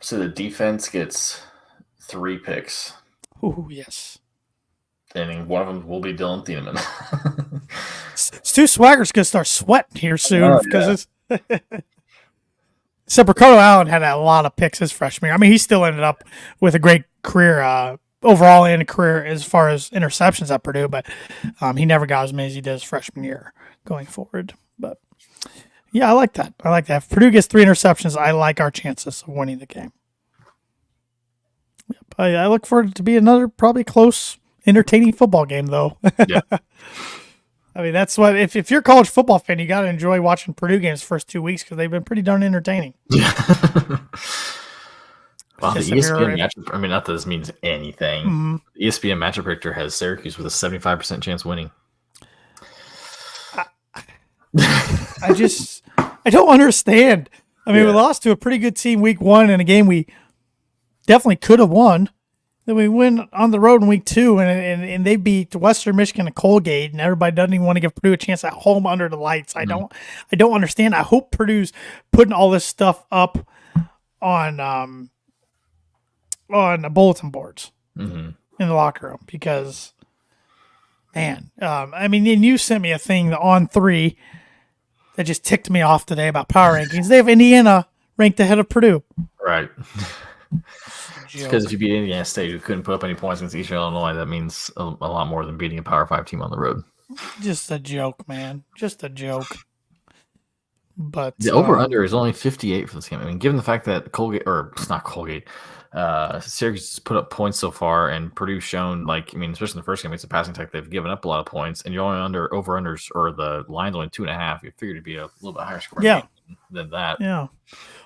So the defense gets 3 picks. Ooh, yes. And one of them will be Dylan Thieneman. Stu Swagger's going to start sweating here soon because it's. Except Ricardo Allen had a lot of picks his freshman year. I mean, he still ended up with a great career overall in a career as far as interceptions at Purdue, but he never got as many as he did his freshman year going forward. But yeah, I like that. If Purdue gets 3 interceptions, I like our chances of winning the game. Yep. I look for it to be another probably close, entertaining football game, though. Yeah. I mean, that's what, if you're a college football fan, you got to enjoy watching Purdue games the first 2 weeks because they've been pretty darn entertaining. Yeah. Well, the ESPN matchup, I mean, not that this means anything. Mm-hmm. The ESPN matchup predictor has Syracuse with a 75% chance winning. I don't understand. I mean, we lost to a pretty good team week 1 in a game we definitely could have won. Then we win on the road in week 2, and they beat Western Michigan and Colgate, and everybody doesn't even want to give Purdue a chance at home under the lights. I don't understand. I hope Purdue's putting all this stuff up on the bulletin boards in the locker room because, man, I mean, and you sent me a thing on 3 that just ticked me off today about power rankings. They have Indiana ranked ahead of Purdue. Right. Because if you beat Indiana State, who couldn't put up any points against Eastern Illinois, that means a lot more than beating a Power 5 team on the road. Just a joke, man. Just a joke. But the over-under is only 58 for this game. I mean, given the fact that Syracuse put up points so far, and Purdue's shown, especially in the first game, it's a passing attack. They've given up a lot of points, and you're only over-unders, or the line's only 2.5. You figured it'd be a little bit higher score than that. Yeah.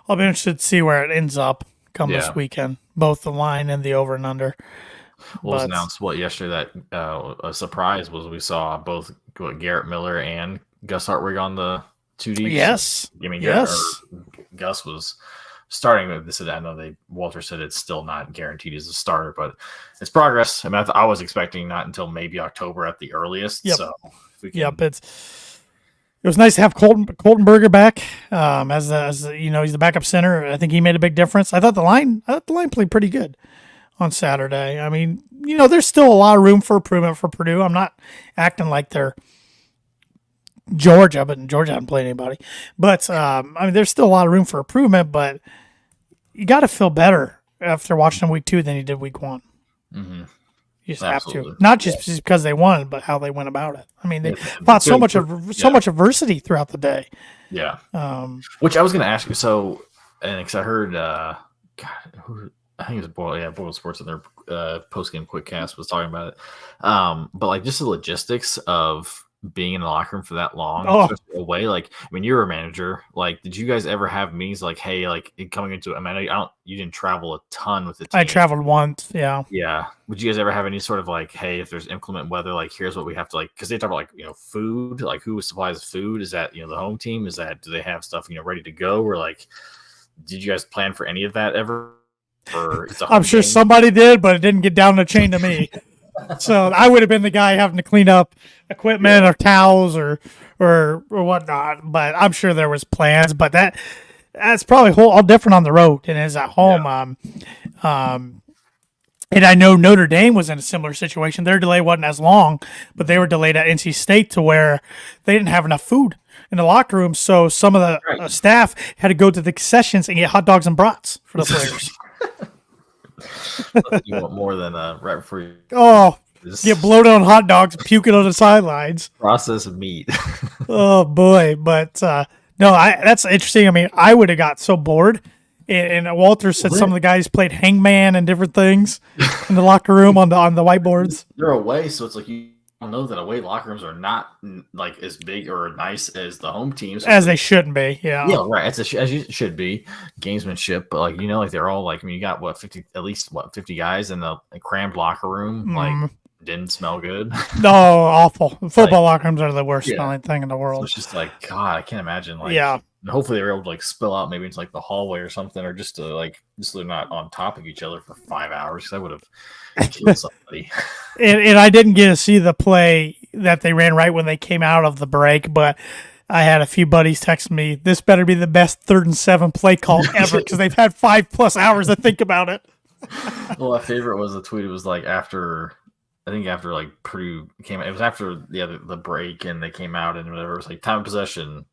I'll be interested to see where it ends up this weekend, both the line and the over and under. Well, it was announced yesterday that a surprise was we saw both Garrett Miller and Gus Hartwig on the 2 deep. Yes. I mean, Gus was starting with this. I know Walter said it's still not guaranteed as a starter, but it's progress. I mean, I was expecting not until maybe October at the earliest. Yep. So if we can, it was nice to have Colton Berger back as he's the backup center. I think he made a big difference. I thought the line played pretty good on Saturday. I mean, there's still a lot of room for improvement for Purdue. I'm not acting like they're Georgia, but Georgia hasn't played anybody. But I mean, there's still a lot of room for improvement. But you got to feel better after watching them week 2 than you did week 1. Mm-hmm. You just have to, not just because they won, but how they went about it. I mean, they fought so much adversity throughout the day. Yeah. Which I was going to ask you. So, because I heard, I think it was Boyle Sports in their post game quick cast was talking about it. But just the logistics of being in the locker room for that long, Oh, especially away. Like, I mean, you're a manager. Like, did you guys ever have meetings like, hey, like coming into? I mean, you didn't travel a ton with the I team. traveled once. Yeah. Yeah. Would you guys ever have any sort of like, hey, if there's inclement weather, like here's what we have to like, because they talk about like, food, like who supplies food? Is that, the home team? Is that, do they have stuff, ready to go? Or like, did you guys plan for any of that ever? Or it's a home I'm sure game? somebody did, but it didn't get down the chain to me. So I would have been the guy having to clean up equipment or towels or whatnot. But I'm sure there was plans. But that's probably all different on the road than it is at home. And I know Notre Dame was in a similar situation. Their delay wasn't as long, but they were delayed at NC State to where they didn't have enough food in the locker room. So some of the staff had to go to the concessions and get hot dogs and brats for the players. You want more than right before you Get bloated on hot dogs, puking on the sidelines. processed meat. Oh boy, but no, that's interesting. I mean, I would have got so bored. And Walter said some of the guys played hangman and different things in the locker room on the whiteboards. They're away, so it's like you know that away locker rooms are not like as big or nice as the home teams, as they shouldn't be. Yeah, right. It's as you should be, gamesmanship. But like like they're all like, I mean, you got 50 guys in the crammed locker room, like didn't smell good. No, awful. Football locker rooms are the worst smelling thing in the world. So it's just like, God, I can't imagine. Like, hopefully they were able to like spill out maybe into like the hallway or something, or just to like so they're not on top of each other for 5 hours. Because I would have killed somebody. And I didn't get to see the play that they ran right when they came out of the break, but I had a few buddies text me, "This better be the best 3rd and 7 play call ever," because they've had 5+ hours to think about it. Well, my favorite was the tweet. It was like after like Purdue came. It was after the break and they came out and whatever. It was like time of possession.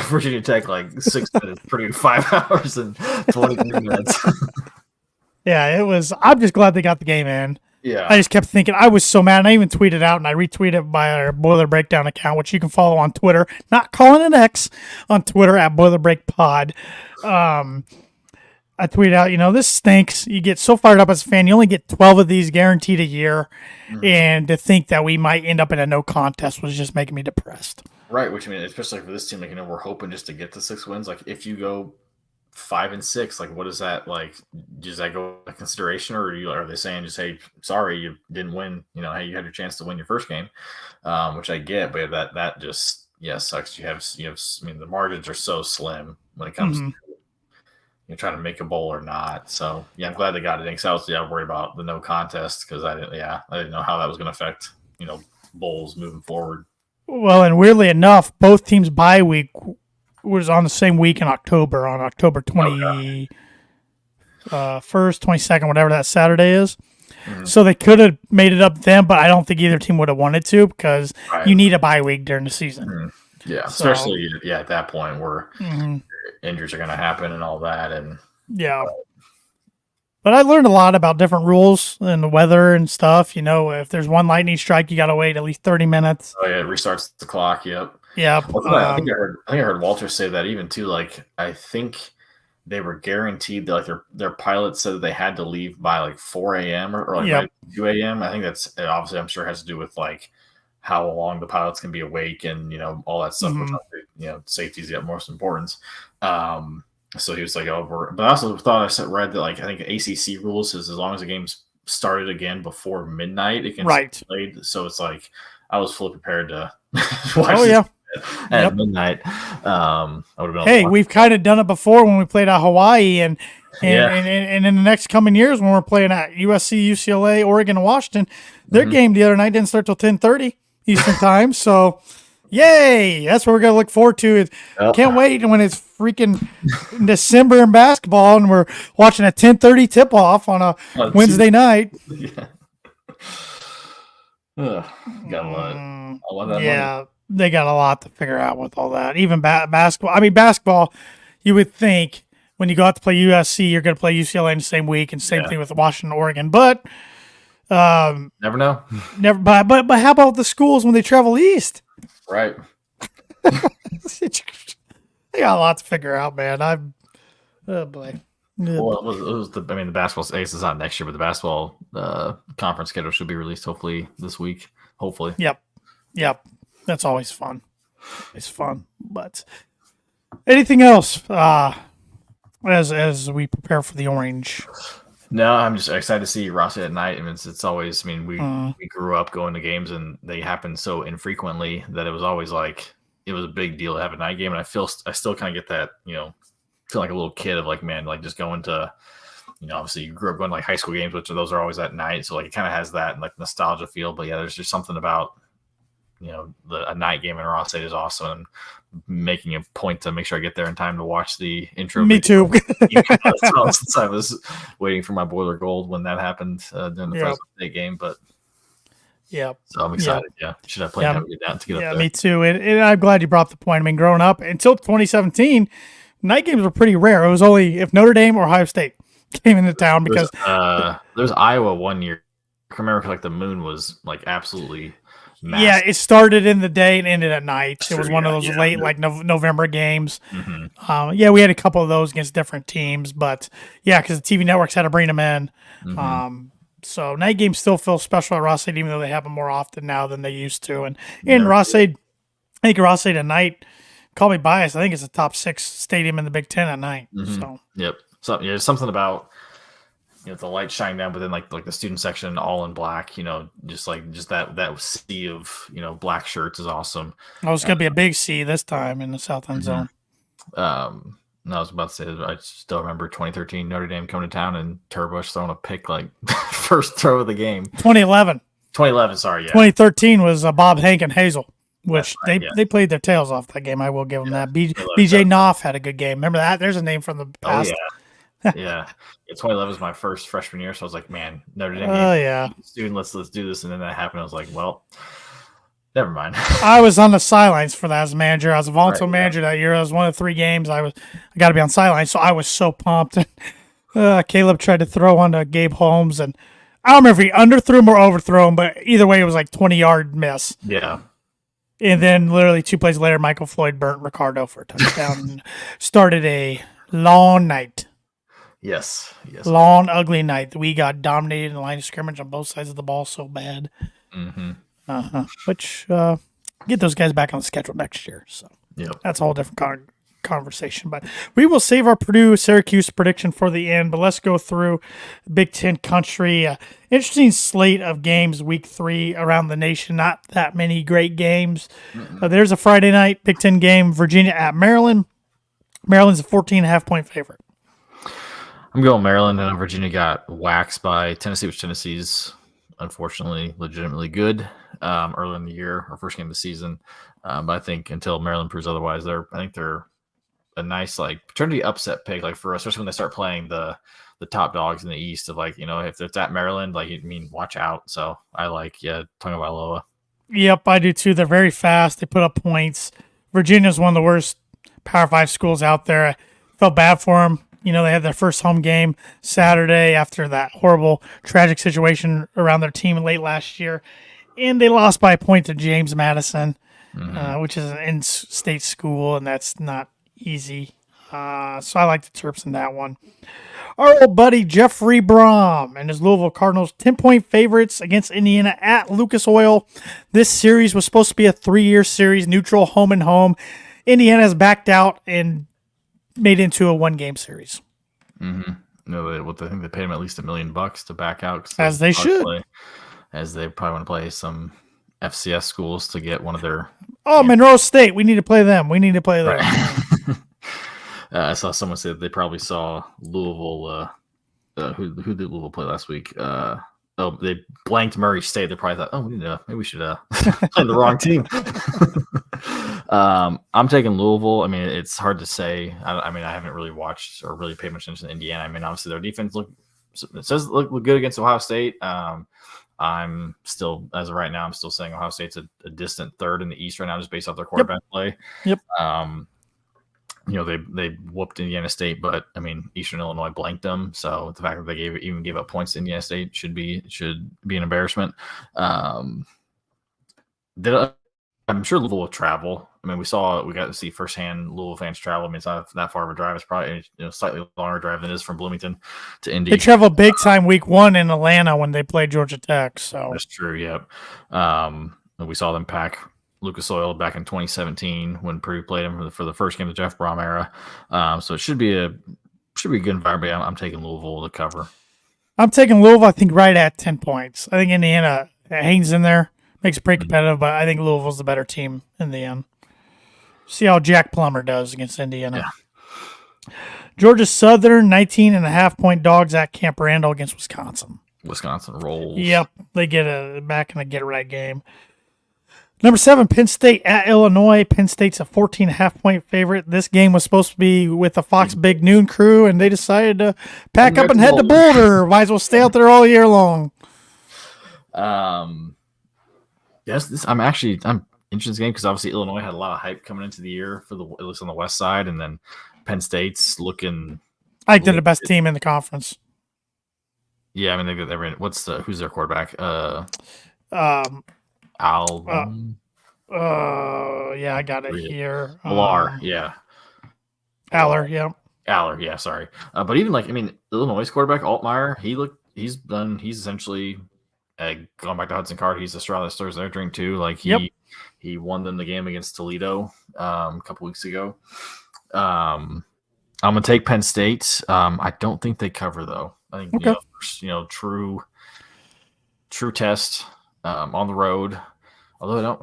Virginia Tech like 6 minutes, Purdue 5 hours and 23 minutes. Yeah, it was. I'm just glad they got the game in. Yeah, I just kept thinking. I was so mad. And I even tweeted out and I retweeted by our Boiler Breakdown account, which you can follow on Twitter. Not calling an X on Twitter at Boiler Break Pod. I tweeted out, this stinks. You get so fired up as a fan. You only get 12 of these guaranteed a year. And to think that we might end up in a no contest was just making me depressed. Right, which I mean, especially for this team, like, we're hoping just to get to 6 wins. Like, if you go 5-6, like, what is that like? Does that go into consideration, or are they saying just, hey, sorry, you didn't win? Hey, you had your chance to win your first game, which I get, but that just sucks. You have. I mean, the margins are so slim when it comes to trying to make a bowl or not. So I'm glad they got it in, because I was worried about the no contest, because I didn't know how that was going to affect bowls moving forward. Well, and weirdly enough, both teams' bye week was on the same week in October, on October 21st, 22nd, whatever that Saturday is. So they could have made it up then, but I don't think either team would have wanted to, because you need a bye week during the season. Yeah, so, especially at that point where injuries are going to happen and all that. And but I learned a lot about different rules and the weather and stuff. If there's one lightning strike, you got to wait at least 30 minutes. Oh yeah, it restarts the clock. Yep. Yeah. I think I heard Walter say that even too. Like, I think they were guaranteed that like their pilots said that they had to leave by like 4 a.m. or like by 2 a.m. I think that's obviously, I'm sure, has to do with like how long the pilots can be awake and all that stuff. Which, safety is the utmost importance. So he was like, but I also thought read that like I think ACC rules is as long as the game's started again before midnight, it can be played. So it's like I was fully prepared to watch at midnight. I would have been. Hey, we've kind of done it before when we played at Hawaii, and in the next coming years when we're playing at USC, UCLA, Oregon, and Washington, their game the other night didn't start till 10:30 Eastern time. So. Yay! That's what we're gonna look forward to. Can't wait when it's freaking December in basketball and we're watching a 10:30 tip off on a Wednesday night. Got a lot. They got a lot to figure out with all that. Even basketball. I mean, basketball. You would think when you go out to play USC, you're going to play UCLA in the same week, and same thing with Washington, Oregon. But never know. Never. But how about the schools when they travel east? Right. They got a lot to figure out, man. Oh boy. Well, it was the basketball ace is not next year, but the basketball conference schedule should be released hopefully this week. Hopefully. Yep. That's always fun. It's fun. But anything else as we prepare for the Orange? No, I'm just excited to see Rossi at night. I mean, it's always. I mean, we grew up going to games, and they happen so infrequently that it was always like it was a big deal to have a night game. And I still kind of get that, feel like a little kid of like, man, like just going to, obviously you grew up going to like high school games, which those are always at night, so like it kind of has that like nostalgia feel. But yeah, there's just something about a night game in Ross State is awesome. And making a point to make sure I get there in time to watch the intro. Me too. Since I was waiting for my Boiler Gold when that happened during the Fresno State game. But yeah, so I'm excited. Yeah, should have played to get down to get up there. Me too. And I'm glad you brought the point. I mean, growing up until 2017, night games were pretty rare. It was only if Notre Dame or Ohio State came into town because there's Iowa one year. I remember like the moon was like absolutely. Massive. Yeah, it started in the day and ended at night. It was one of those late, like November games. Mm-hmm. We had a couple of those against different teams, but yeah, because the TV networks had to bring them in. Mm-hmm. So night games still feel special at Ross State, even though they happen more often now than they used to. And in Ross State, I think Ross State at night, call me biased, I think it's a top 6 stadium in the Big Ten at night. Mm-hmm. So yep, there's something about. The light shining down, but then like the student section all in black, just that sea of black shirts is awesome. Oh, it's gonna be a big sea this time in the South End Zone. I was about to say I still remember 2013 Notre Dame coming to town and Turbush throwing a pick like first throw of the game. 2011, sorry, yeah. 2013 was Bob Hank and Hazel, which they played their tails off that game. I will give them that. BJ Knopf had a good game. Remember that? There's a name from the past. Oh, yeah. Yeah, 2011 was my first freshman year, so I was like, "Man, Notre Dame." Oh yeah, student, let's do this, and then that happened. I was like, "Well, never mind." I was on the sidelines for that as a manager. I was a volunteer manager that year. I was one of 3 games. I got to be on sidelines, so I was so pumped. Caleb tried to throw onto Gabe Holmes, and I don't remember if he underthrew him or overthrew him, but either way, it was like 20-yard miss. Yeah. And then literally 2 plays later, Michael Floyd burnt Ricardo for a touchdown and started a long night. Yes. Long, ugly night. We got dominated in the line of scrimmage on both sides of the ball so bad. Mm-hmm. Which get those guys back on the schedule next year. So that's a whole different conversation. But we will save our Purdue-Syracuse prediction for the end. But let's go through Big Ten country. Interesting slate of games week 3 around the nation. Not that many great games. There's a Friday night Big Ten game, Virginia at Maryland. Maryland's a 14.5-point favorite. I'm going Maryland, and Virginia got waxed by Tennessee, which Tennessee's unfortunately legitimately good early in the year, our first game of the season. But I think until Maryland proves otherwise, I think they're a nice paternity upset pick, for especially when they start playing the top dogs in the East. Of if it's at Maryland, watch out. So I like Tagovailoa. Yep, I do too. They're very fast. They put up points. Virginia's one of the worst Power 5 schools out there. I felt bad for them. They had their first home game Saturday after that horrible, tragic situation around their team late last year. And they lost by a point to James Madison, which is an in-state school, and that's not easy. So I like the Terps in that one. Our old buddy Jeffrey Brom and his Louisville Cardinals, 10-point favorites against Indiana at Lucas Oil. This series was supposed to be a 3-year series, neutral, home and home. Indiana has backed out and made into a 1-game series. Mm-hmm. No, I think they paid him at least $1 million to back out. As they should. As they probably want to play some FCS schools to get one of their. Oh, Monroe State. We need to play them. Right. I saw someone say that they probably saw Louisville. Who did Louisville play last week? They blanked Murray State. They probably thought, maybe we should play the wrong team. I'm taking Louisville. I mean, it's hard to say. I haven't really watched or really paid much attention to Indiana. I mean, obviously their defense look good against Ohio State. I'm still, as of right now, I'm still saying Ohio State's a distant third in the East right now, just based off their quarterback play. Yep. They whooped Indiana State, but I mean, Eastern Illinois blanked them. So the fact that they even gave up points to Indiana State should be an embarrassment. I'm sure Louisville will travel. I mean, we got to see firsthand Louisville fans travel. I mean, it's not that far of a drive. It's probably slightly longer drive than it is from Bloomington to Indy. They travel big time week 1 in Atlanta when they play Georgia Tech. So that's true. Yep. We saw them pack Lucas Oil back in 2017 when Purdue played him for the first game of the Jeff Brom era. So it should be a good environment. I'm taking Louisville to cover. I'm taking Louisville, I think, right at 10 points. I think Indiana hangs in there, makes it pretty competitive, but I think Louisville's the better team in the end. See how Jack Plummer does against Indiana. Yeah. Georgia Southern, 19.5-point dogs at Camp Randall against Wisconsin. Wisconsin rolls. Yep, they get back in a get-right game. Number 7, Penn State at Illinois. Penn State's a 14.5-point favorite. This game was supposed to be with the Fox Big Noon crew, and they decided to pack up and head to Boulder. Might as well stay out there all year long. Yes, I'm interested in this game because obviously Illinois had a lot of hype coming into the year at least on the West side, and then Penn State's looking. I think they're the best team in the conference. Yeah, I mean who's their quarterback? Album. Yeah, I got it here. Aller, yeah. Aller, yeah. Aller, yeah. Sorry, but even Illinois quarterback Altmaier, he's essentially going back to Hudson Card. He's the straw that stirs their drink too. He won them the game against Toledo a couple weeks ago. I'm gonna take Penn State. I don't think they cover though. I think okay. True test on the road. Although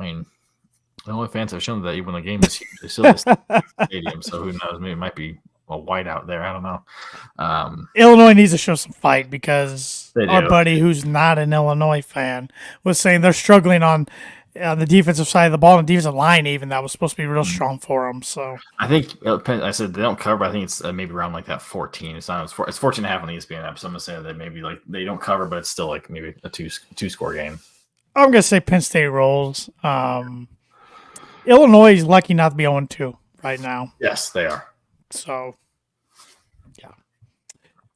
Illinois fans have shown that even when the game is huge, they still stadium. So who knows? Maybe it might be a whiteout there. I don't know. Illinois needs to show some fight because our buddy, who's not an Illinois fan, was saying they're struggling on the defensive side of the ball and the defensive line. Even that was supposed to be real strong for them. So I think I said they don't cover. I think it's maybe around like that 14. It's 14.5 on the ESPN app. So I'm gonna say that maybe they don't cover, but it's still like maybe a two score game. I'm gonna say Penn State rolls. Illinois is lucky not to be 0-2 right now. Yes, they are. So, yeah.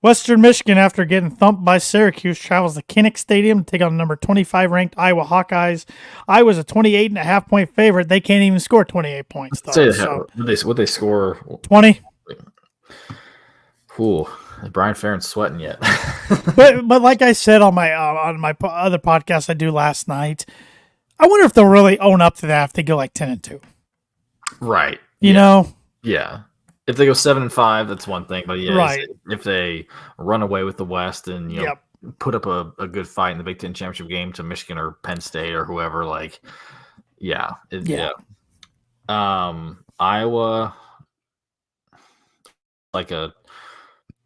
Western Michigan, after getting thumped by Syracuse, travels to Kinnick Stadium to take on number 25 ranked Iowa Hawkeyes. Iowa's a 28.5-point favorite. They can't even score 28 points. Though, would they score? 20. Cool. Brian Ferentz sweating yet? but like I said on my other podcast I do last night, I wonder if they'll really own up to that if they go like 10-2. Right. You know. Yeah. If they go 7-5, that's one thing. But yeah, right. If they run away with the West and put up a good fight in the Big Ten championship game to Michigan or Penn State or whoever, Iowa, like a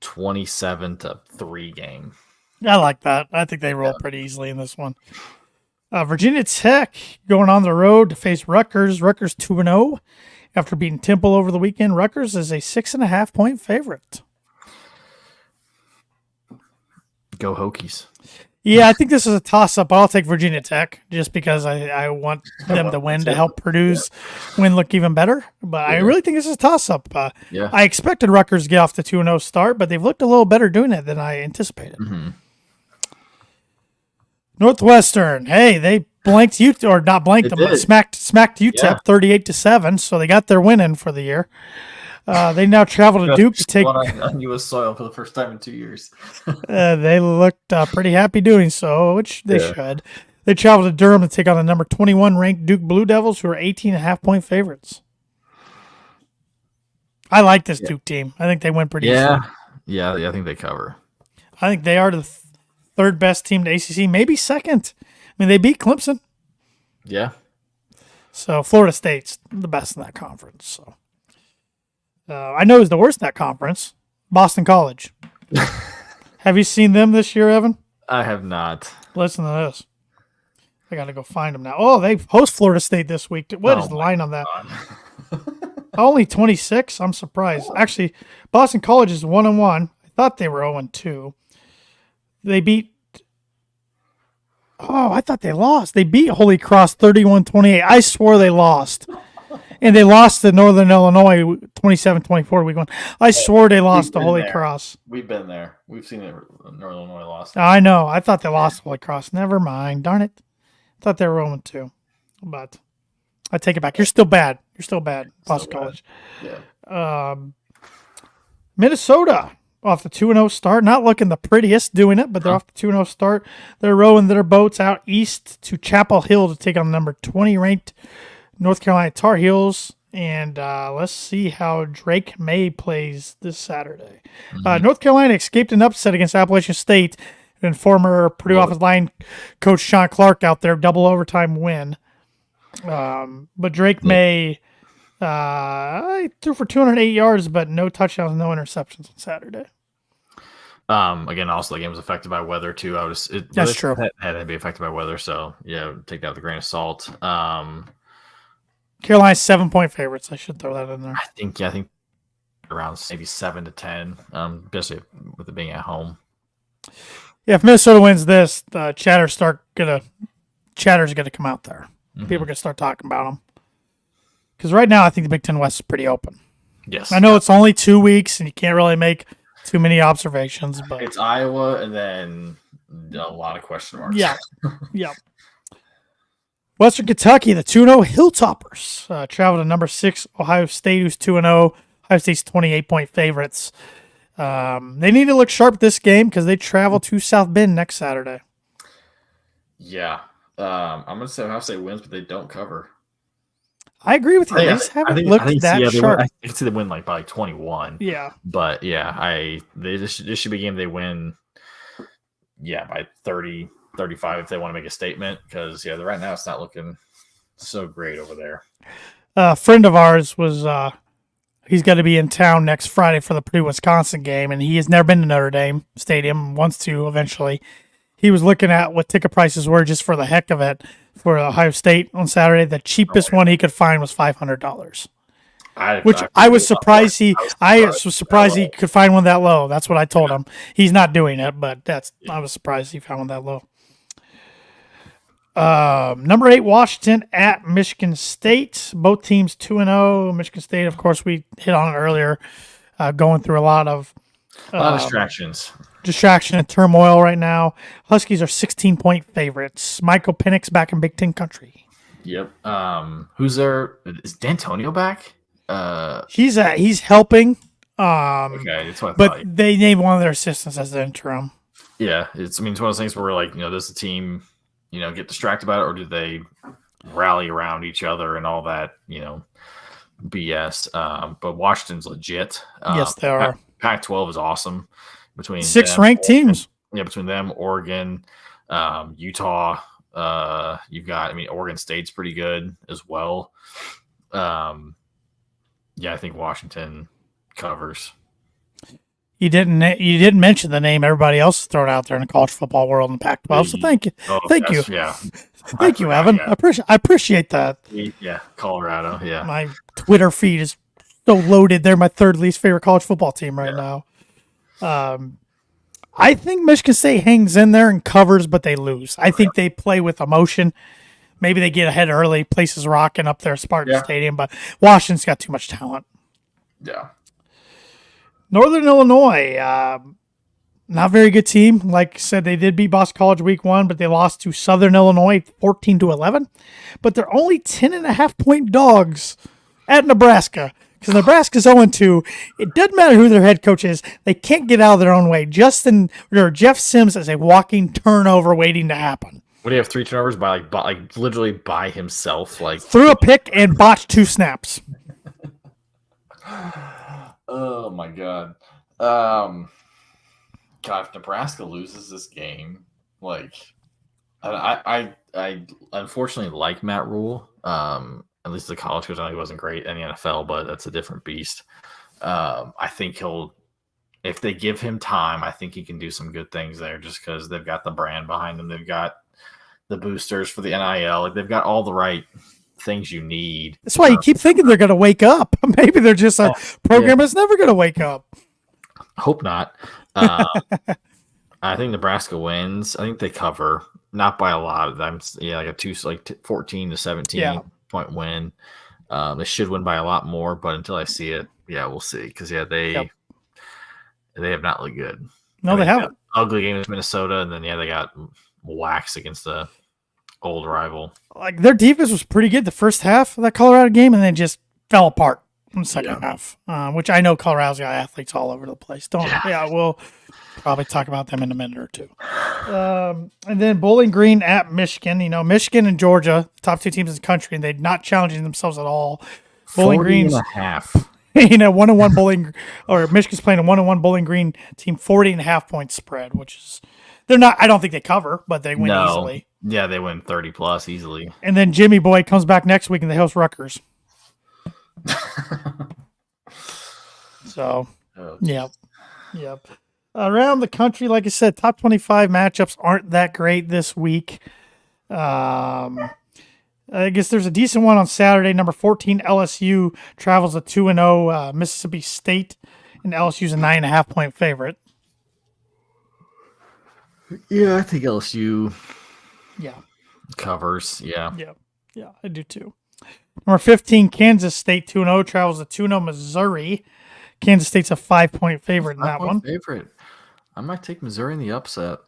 27-3 game. I like that. I think they roll pretty easily in this one. Virginia Tech going on the road to face Rutgers. Rutgers 2-0 after beating Temple over the weekend. Rutgers is a 6.5-point favorite. Go Hokies. Yeah, I think this is a toss-up. I'll take Virginia Tech just because I want them to win to help Purdue's win look even better. But I really think this is a toss-up. I expected Rutgers to get off the 2-0 start, but they've looked a little better doing it than I anticipated. Mm-hmm. Northwestern, hey, they blanked you or not blanked them, but smacked UTEP 38-7, so they got their win in for the year. They now travel to Duke to take on U.S. soil for the first time in 2 years. They looked pretty happy doing so, which they should. They travel to Durham to take on the number 21 ranked Duke Blue Devils, who are 18.5-point favorites. I like this Duke team. I think they win pretty easily. Yeah, I think they cover. I think they are the third best team to ACC, maybe second. I mean, they beat Clemson. Yeah. So Florida State's the best in that conference. So I know who's the worst in that conference, Boston College. Have you seen them this year, Evan? I have not. Listen to this. I got to go find them now. Oh, they host Florida State this week. What is the line on that? Only 26? I'm surprised. Actually, Boston College is 1-1. I thought they were 0-2. They beat... Oh, I thought they lost. They beat Holy Cross 31-28. I swore they lost. And they lost to Northern Illinois 27-24 week one. I swore they lost to Holy Cross. We've been there. We've seen it. Northern Illinois lost. I know. I thought they lost to Holy Cross. Never mind. Darn it. I thought they were 0-2. But I take it back. You're still bad. Boston College. Yeah. Minnesota off the 2-0 start. Not looking the prettiest doing it, but they're off the 2-0 start. They're rowing their boats out east to Chapel Hill to take on number 20 ranked North Carolina Tar Heels. And let's see how Drake May plays this Saturday. North Carolina escaped an upset against Appalachian State, and former Purdue offensive line coach Sean Clark out there, double overtime win. But Drake May threw for 208 yards, but no touchdowns, no interceptions on Saturday. Again, also the game was affected by weather too. That's true. Had to be affected by weather, so yeah, take that with a grain of salt. Carolina's 7-point favorites. I should throw that in there. I think around maybe 7 to 10, especially with it being at home. Yeah, if Minnesota wins this, Chatter's gonna come out there. Mm-hmm. People are gonna start talking about them. Because right now, I think the Big Ten West is pretty open. Yes, I know it's only 2 weeks, and you can't really make too many observations, but it's Iowa, and then a lot of question marks. Yeah, yeah. Western Kentucky, the 2-0 Hilltoppers, travel to number 6 Ohio State, who's 2-0. Ohio State's 28-point favorites. They need to look sharp this game because they travel to South Bend next Saturday. Yeah. I'm going to say Ohio State wins, but they don't cover. I agree with you. They just haven't looked that sharp. I can see them win by 21. Yeah. But yeah, this should be a game they win, by 30, 35 if they want to make a statement, because right now it's not looking so great over there. A friend of ours was he's got to be in town next Friday for the Purdue-Wisconsin game, and he has never been to Notre Dame Stadium, wants to eventually. He was looking at what ticket prices were just for the heck of it for Ohio State on Saturday. The cheapest one he could find was $500. I was surprised he could find one that low. That's what I told him. He's not doing it, but I was surprised he found one that low. Number 8, Washington at Michigan State. Both teams 2-0. Michigan State, of course, we hit on it earlier, going through a lot of distraction and turmoil right now. Huskies are 16-point favorites. Michael Penix back in Big Ten country. Yep. Who's there? Is D'Antonio back? He's helping. Okay, that's what I but thought. They named one of their assistants as the interim. Yeah, it's one of those things where does the team get distracted about it, or do they rally around each other and all that BS? But Washington's legit. Yes, they are. Pac-12 is awesome. Between 6 ranked teams. Yeah, between them, Oregon, Utah. You've got, Oregon State's pretty good as well. I think Washington covers. You didn't mention the name everybody else is throwing out there in the college football world in Pac-12. So thank you, Yeah, thank you, Evan. Yeah. I appreciate that. Yeah, Colorado. Yeah, my Twitter feed is so loaded. They're my third least favorite college football team right now. I think Michigan State hangs in there and covers, but they lose. I think they play with emotion. Maybe they get ahead early. Places rocking up there at Spartan Stadium, but Washington's got too much talent. Yeah. Northern Illinois, not very good team. Like I said, they did beat Boston College week 1, but they lost to Southern Illinois 14-11. But they're only 10.5-point dogs at Nebraska. Because Nebraska's 0-2. It doesn't matter who their head coach is. They can't get out of their own way. Jeff Sims is a walking turnover waiting to happen. What do you have 3 turnovers by literally by himself? Threw a pick and botched 2 snaps. Oh my God. God, if Nebraska loses this game, I unfortunately like Matt Rule. At least the college coach, I know he wasn't great in the NFL, but that's a different beast. I think if they give him time, I think he can do some good things there just because they've got the brand behind them. They've got the boosters for the NIL. They've got all the right things you need. That's why you keep thinking they're going to wake up. Maybe they're just a program that's never going to wake up. Hope not. I think Nebraska wins. I think they cover, not by a lot. Like 14 to 17 point win. They should win by a lot more, but until I see it, we'll see. Because they have not looked good. No, they haven't. Ugly game with Minnesota, and then they got waxed against the old rival. Like their defense was pretty good the first half of that Colorado game, and then just fell apart in the second half, which I know Colorado's got athletes all over the place. We'll probably talk about them in a minute or two. And then Bowling Green at Michigan. Michigan and Georgia, top two teams in the country, and they're not challenging themselves at all. Bowling Green's 40.5. 1-1 Bowling, or Michigan's playing a 1-1 Bowling Green team, 40.5 point spread, which is they're not. I don't think they cover, but they win easily. Yeah, they win 30 plus easily. And then Jimmy Boy comes back next week and they host Rutgers. So, yep. Around the country, like I said, top 25 matchups aren't that great this week. I guess there's a decent one on Saturday. Number 14 LSU travels a 2-0 Mississippi State, and LSU's a 9.5 point favorite. Yeah, I think LSU. Yeah. Covers. Yeah. Yeah, I do too. Number 15 Kansas State 2-0 travels a 2-0 Missouri. Kansas State's a 5 point favorite in that one. Favorite. I might take Missouri in the upset.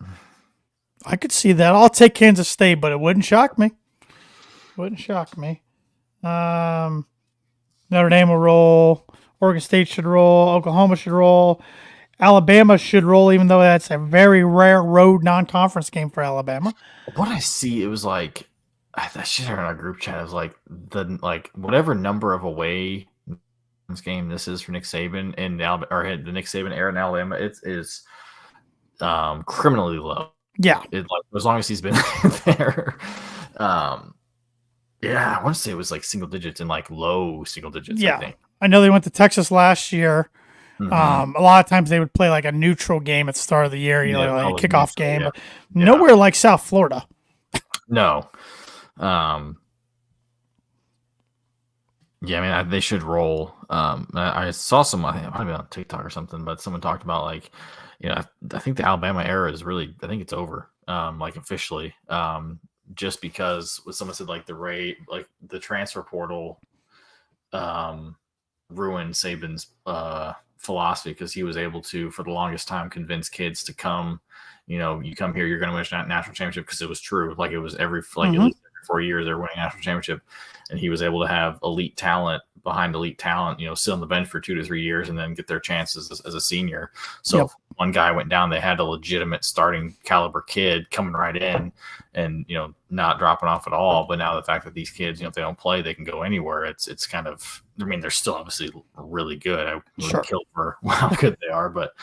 I could see that. I'll take Kansas State, but it wouldn't shock me. Notre Dame will roll. Oregon State should roll. Oklahoma should roll. Alabama should roll, even though that's a very rare road non-conference game for Alabama. What I see, it was like that shit in our group chat. It was like whatever number of away game this is for Nick Saban in Alabama, or the Nick Saban era in Alabama. It is criminally low. Yeah, as long as he's been there. Yeah, I want to say it was like single digits and like low single digits. Yeah, I think. I know they went to Texas last year. Mm-hmm. A lot of times they would play like a neutral game at the start of the year, like a kickoff game. But nowhere like South Florida. No. Yeah, I mean, they should roll. I saw some, I think it might have been on TikTok or something, but someone talked about I think the Alabama era is really, I think it's over, officially. Just because someone said the rate, the transfer portal ruined Saban's philosophy, because he was able to, for the longest time, convince kids to come. You come here, you're going to win a national championship, because it was true. It was at least every 4 years they're winning a national championship, and he was able to have elite talent behind elite talent, sit on the bench for 2 to 3 years and then get their chances as a senior. So if one guy went down, they had a legitimate starting caliber kid coming right in and, not dropping off at all. But now the fact that these kids, if they don't play, they can go anywhere. It's kind of, they're still obviously really good. I wouldn't kill for how good they are, but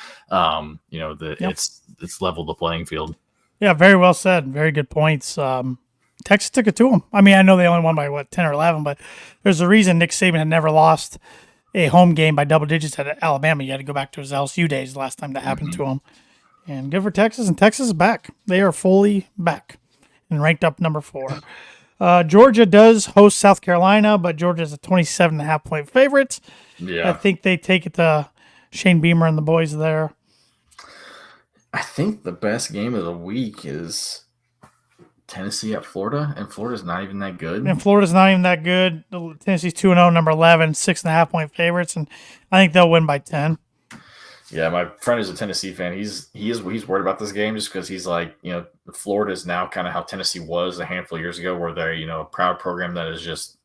it's leveled the playing field. Yeah, very well said. Very good points. Texas took it to them. I know they only won by 10 or 11, but there's a reason Nick Saban had never lost a home game by double digits at Alabama. You had to go back to his LSU days the last time that happened to him. And good for Texas, and Texas is back. They are fully back and ranked up number 4. Georgia does host South Carolina, but Georgia's a 27.5 point favorite. Yeah. I think they take it to Shane Beamer and the boys there. I think the best game of the week is Tennessee at Florida, and Florida's not even that good. Tennessee's 2-0, number 11, 6.5 point favorites, and I think they'll win by 10. Yeah, my friend is a Tennessee fan. He's worried about this game just because he's Florida is now kind of how Tennessee was a handful of years ago, where they're a proud program that is just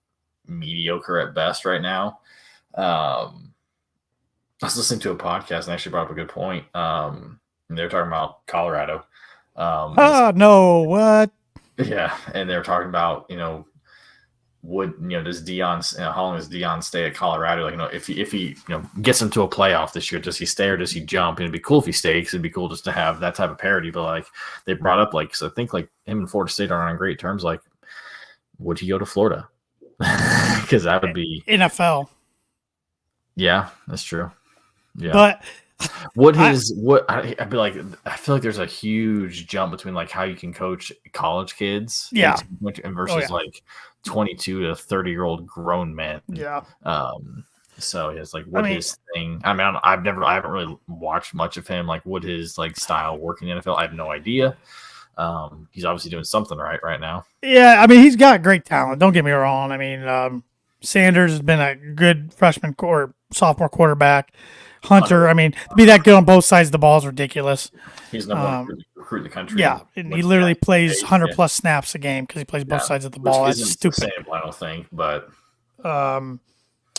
mediocre at best right now. I was listening to a podcast and actually brought up a good point. And they were talking about Colorado. No, what? Yeah, and they were talking about does Deion, how long does Deion stay at Colorado? If he gets into a playoff this year, does he stay or does he jump? And it'd be cool if he stays, because it'd be cool just to have that type of parity. But they brought up so I think him and Florida State are on great terms. Would he go to Florida? Because that would be NFL. Yeah, that's true. Yeah, but I feel like there's a huge jump between how you can coach college kids, and versus 22 to 30-year-old grown men. Yeah. So it's his thing. I haven't really watched much of him. Would his style work in the NFL? I have no idea. He's obviously doing something right now. Yeah, he's got great talent. Don't get me wrong. Sanders has been a good freshman or sophomore quarterback. Hunter, to be that good on both sides of the ball is ridiculous. He's number one recruit in the country. Yeah, and he literally plays 100+ snaps a game because he plays both sides of the ball. That's stupid. The same, I don't think, but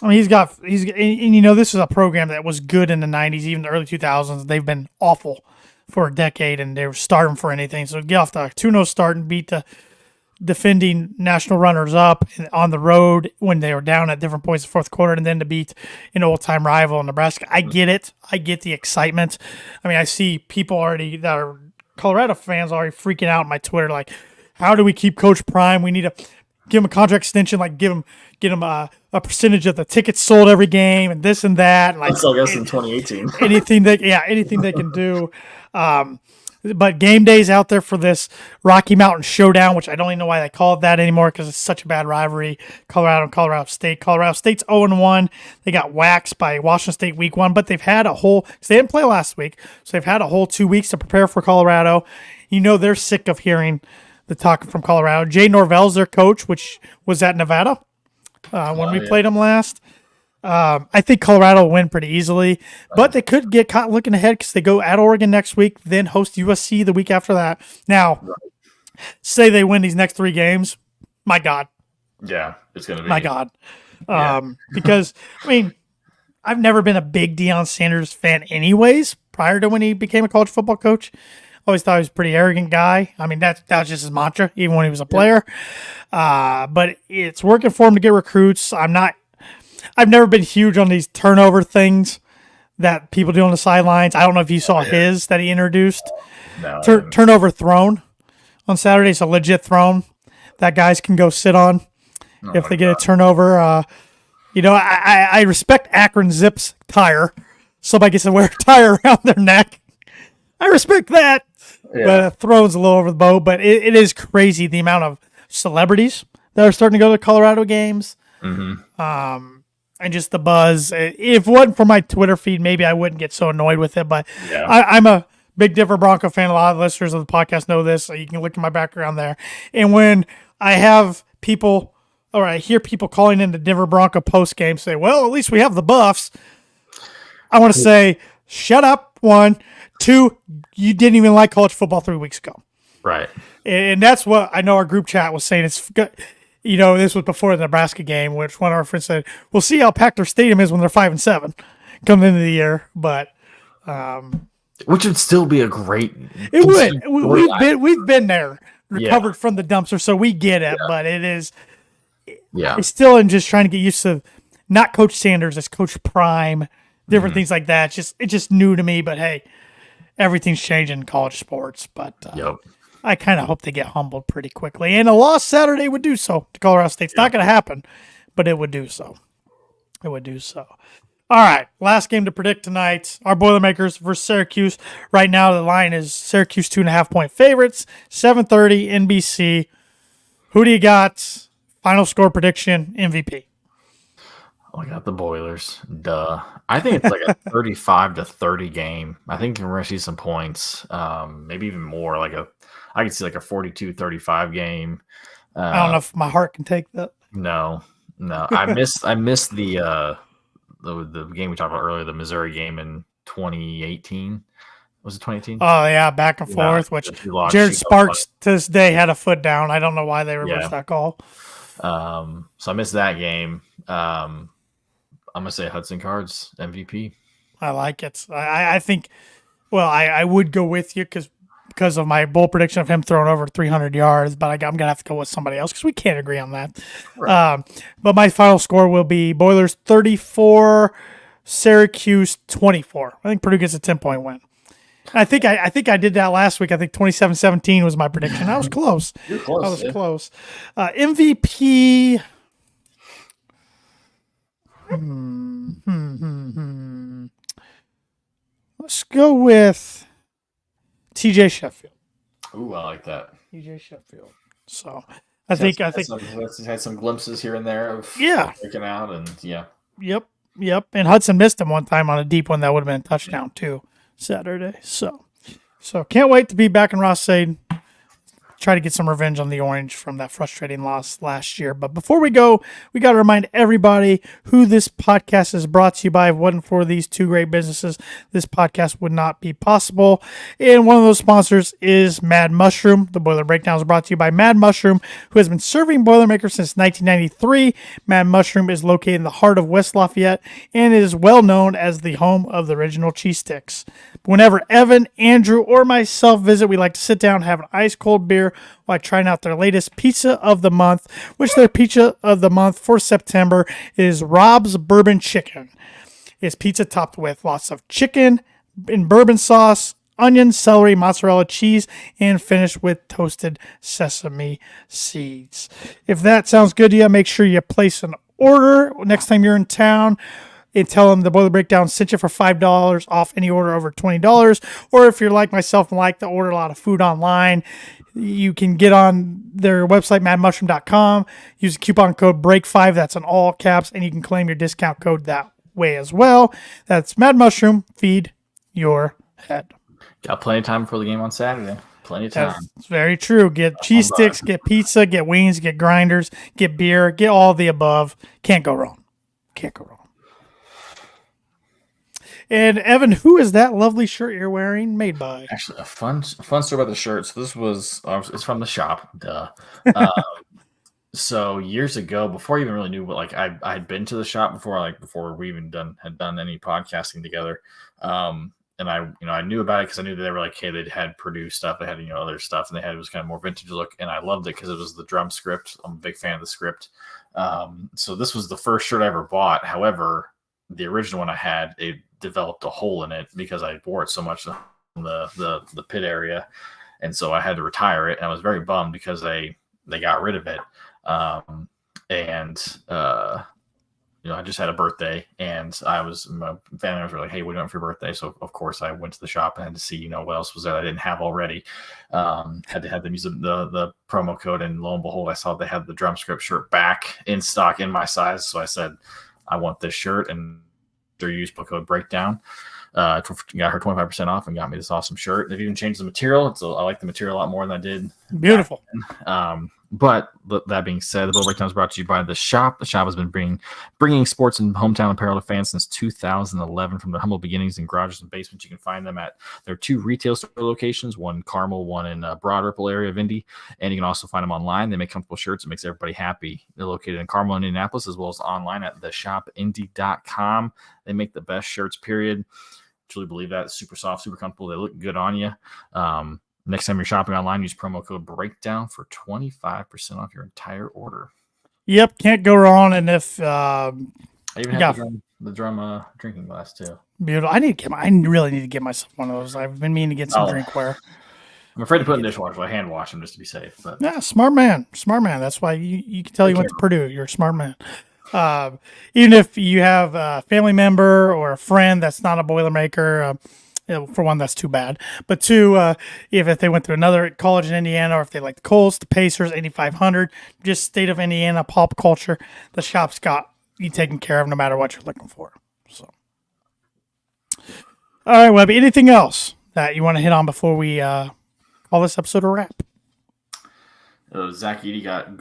I mean, and this is a program that was good in the 90s, even the early 2000s. They've been awful for a decade, and they were starting for anything. So get off the 2-0 start and beat the defending national runners up on the road when they were down at different points in the fourth quarter, and then to beat an old-time rival in Nebraska. I get it. I get the excitement. I mean, I see people already that are Colorado fans already freaking out on my Twitter, like, how do we keep Coach Prime? We need to give him a contract extension, like get him a percentage of the tickets sold every game and this and that. And like, that's, I guess, in 2018. anything they can do. But game day's out there for this Rocky Mountain Showdown, which I don't even know why they call it that anymore because it's such a bad rivalry. Colorado and Colorado State. Colorado State's 0-1. They got waxed by Washington State week 1, but they've had a whole – they didn't play last week, so they've had a whole 2 weeks to prepare for Colorado. They're sick of hearing the talk from Colorado. Jay Norvell's their coach, which was at Nevada when we played them last. I think Colorado will win pretty easily, but they could get caught looking ahead because they go at Oregon next week, then host USC the week after that. Now, say they win these next 3 games, my God. Yeah, it's going to be. My God. Because, I mean, I've never been a big Deion Sanders fan anyways, prior to when he became a college football coach. Always thought he was a pretty arrogant guy. I mean, that was just his mantra, even when he was a player. But it's working for him to get recruits. I've never been huge on these turnover things that people do on the sidelines. I don't know if you saw his that he introduced. No, turnover throne on Saturday. It's a legit throne that guys can go sit on if they get a turnover. I respect Akron Zip's tire. Somebody gets to wear a tire around their neck. I respect that. Yeah. But a throne's a little over the boat. But it is crazy the amount of celebrities that are starting to go to Colorado games. Mm-hmm. And just the buzz. If it wasn't for my Twitter feed, maybe I wouldn't get so annoyed with it. But I'm a big Denver Bronco fan. A lot of listeners of the podcast know this, so you can look at my background there. And when I have people, or I hear people calling in the Denver Bronco post game say, well, at least we have the Buffs. I want to say, shut up, 1. 2, you didn't even like college football 3 weeks ago. Right. And that's what I know our group chat was saying. It's good. This was before the Nebraska game, which one of our friends said, we'll see how packed their stadium is when they're 5-7 coming into the year. But which would still be a great. It would. We've been there, recovered from the dumpster, so we get it. Yeah. But it is. Yeah. I still am just trying to get used to not Coach Sanders, it's Coach Prime, different things like that. It's just new to me. But hey, everything's changing in college sports. But I kind of hope they get humbled pretty quickly. And a loss Saturday would do so to Colorado State. It's not going to happen, but it would do so. It would do so. All right, last game to predict tonight. Our Boilermakers versus Syracuse. Right now, the line is Syracuse 2.5-point favorites, 7:30 NBC. Who do you got? Final score prediction, MVP. Oh, I got the Boilers. Duh. I think it's like a 35-30 game. I think we're going to see some points, maybe even more. I could see like a 42-35 game. I don't know if my heart can take that. No. I missed the game we talked about earlier, the Missouri game in 2018. Was it 2018? Oh yeah, back and forth. Which Jared Sparks to this day had a foot down. I don't know why they reversed that call. So I missed that game. I'm gonna say Hudson Card's MVP. I like it. I think. Well, I would go with you because of my bold prediction of him throwing over 300 yards, but I'm gonna have to go with somebody else because we can't agree on that. Right. But my final score will be Boilers 34, Syracuse 24. I think Purdue gets a 10-point win. I think I did that last week. I think 27-17 was my prediction. I was close. You're close. I was close. MVP. Let's go with TJ Sheffield. Ooh, I like that. TJ Sheffield. So I think had some glimpses here and there of breaking out and Yep. And Hudson missed him one time on a deep one that would have been a touchdown too Saturday. So can't wait to be back in Ross-Ade. try to get some revenge on the Orange from that frustrating loss last year. But before we go, we got to remind everybody who this podcast is brought to you by. If it wasn't for these two great businesses, this podcast would not be possible. And one of those sponsors is Mad Mushroom. The Boiler Breakdown is brought to you by Mad Mushroom, who has been serving Boilermakers since 1993. Mad Mushroom is located in the heart of West Lafayette and is well known as the home of the original cheese sticks. Whenever Evan, Andrew, or myself visit, we like to sit down and have an ice-cold beer while trying out their latest pizza of the month, which their pizza of the month for September is Rob's Bourbon Chicken. It's pizza topped with lots of chicken and bourbon sauce, onion, celery, mozzarella cheese, and finished with toasted sesame seeds. If that sounds good to you, make sure you place an order next time you're in town. And tell them the Boiler Breakdown sent you for $5 off any order over $20. Or if you're like myself and like to order a lot of food online, you can get on their website, madmushroom.com, use the coupon code BREAK5, that's in all caps, and you can claim your discount code that way as well. That's Mad Mushroom, feed your head. Got plenty of time before the game on Saturday. Plenty of time. That's very true. Get cheese sticks, get pizza, get wings, get grinders, get beer, get all the above. Can't go wrong. Can't go wrong. And Evan, who is that lovely shirt you're wearing made by? Actually, a fun story about the shirt. So this was it's from the shop. Duh. So years ago, before I even really knew what, like I'd been to the shop before we even had done any podcasting together. And I knew about it because I knew that they were like, hey, they had Purdue stuff, they had other stuff, and it was kind of more vintage look, and I loved it because it was the drum script. I'm a big fan of the script. So this was the first shirt I ever bought. However, the original one I had, it developed a hole in it because I wore it so much in the pit area, and so I had to retire it. And I was very bummed because they got rid of it. I just had a birthday, and my family members were like, "Hey, what do you want for your birthday?" So of course I went to the shop and had to see what else was there that I didn't have already. Had to have them use the promo code, and lo and behold, I saw they had the drum script shirt back in stock in my size. So I said, I want this shirt, and their use code breakdown. Got her 25% off and got me this awesome shirt. They've even changed the material. I like the material a lot more than I did. Beautiful. But that being said, the Boiler Breakdown is brought to you by The Shop. The Shop has been bringing sports and hometown apparel to fans since 2011. From their humble beginnings in garages and basements, you can find them at their two retail store locations, one in Carmel, one in Broad Ripple area of Indy. And you can also find them online. They make comfortable shirts. It makes everybody happy. They're located in Carmel and Indianapolis, as well as online at theshopindy.com. They make the best shirts, period. Truly believe that. It's super soft, super comfortable. They look good on you. Next time you're shopping online, use promo code BREAKDOWN for 25% off your entire order. Yep, can't go wrong. And if I even have the drum drinking glass too. Beautiful. I really need to get myself one of those. I've been meaning to get some drinkware. I'm afraid to put in the dishwasher. I hand wash them just to be safe. But yeah, smart man. That's why you can tell you went to Purdue. You're a smart man. Even if you have a family member or a friend that's not a Boilermaker, for one, that's too bad. But two, if they went to another college in Indiana, or if they like the Colts, the Pacers, 8500, just state of Indiana pop culture, the shop's got you taken care of no matter what you're looking for. So, all right, Webby, anything else that you want to hit on before we call this episode a wrap? Zach Edey got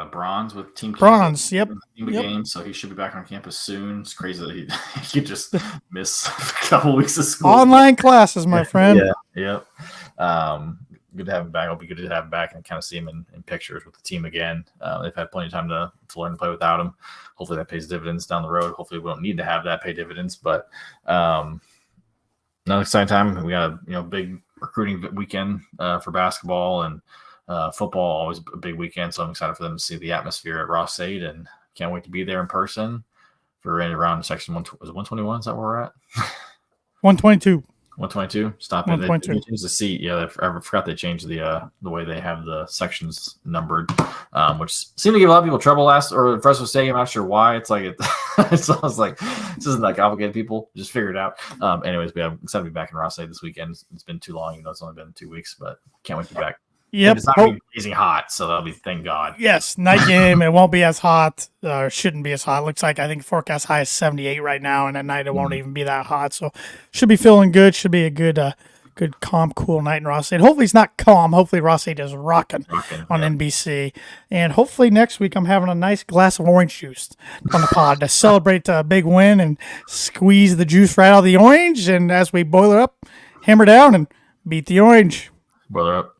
bronze with team bronze. Yep. Game, so he should be back on campus soon. It's crazy that he could just miss a couple weeks of school. Online classes, my friend. Yeah. Good to have him back. It'll be good to have him back and kind of see him in pictures with the team again. They've had plenty of time to learn to play without him. Hopefully that pays dividends down the road. Hopefully we don't need to have that pay dividends, but another exciting time. We got a big recruiting weekend for basketball, and football, always a big weekend, so I'm excited for them to see the atmosphere at Ross-Ade, and can't wait to be there in person for around section 121. Is that where we're at? 122. 122. Stop it. They changed the seat. Yeah, I forgot they changed the way they have the sections numbered, which seemed to give a lot of people trouble for Fresno State. I'm not sure why. It's like so I was like, this isn't like obligated people. Just figure it out. Anyways, I'm excited to be back in Ross-Ade this weekend. It's been too long. It's only been 2 weeks, but can't wait to be back. Yep. It's not going to be blazing hot, so that'll be, thank God. Yes, night game. It won't be as hot, or shouldn't be as hot. Looks like, I think forecast high is 78 right now, and at night it won't even be that hot. So should be feeling good. Should be a good good, calm, cool night in Ross State. Hopefully it's not calm. Hopefully Ross State is rocking on yeah. NBC. And hopefully next week I'm having a nice glass of orange juice on the pod to celebrate a big win and squeeze the juice right out of the orange. And as we boil it up, hammer down and beat the orange. Boiler up.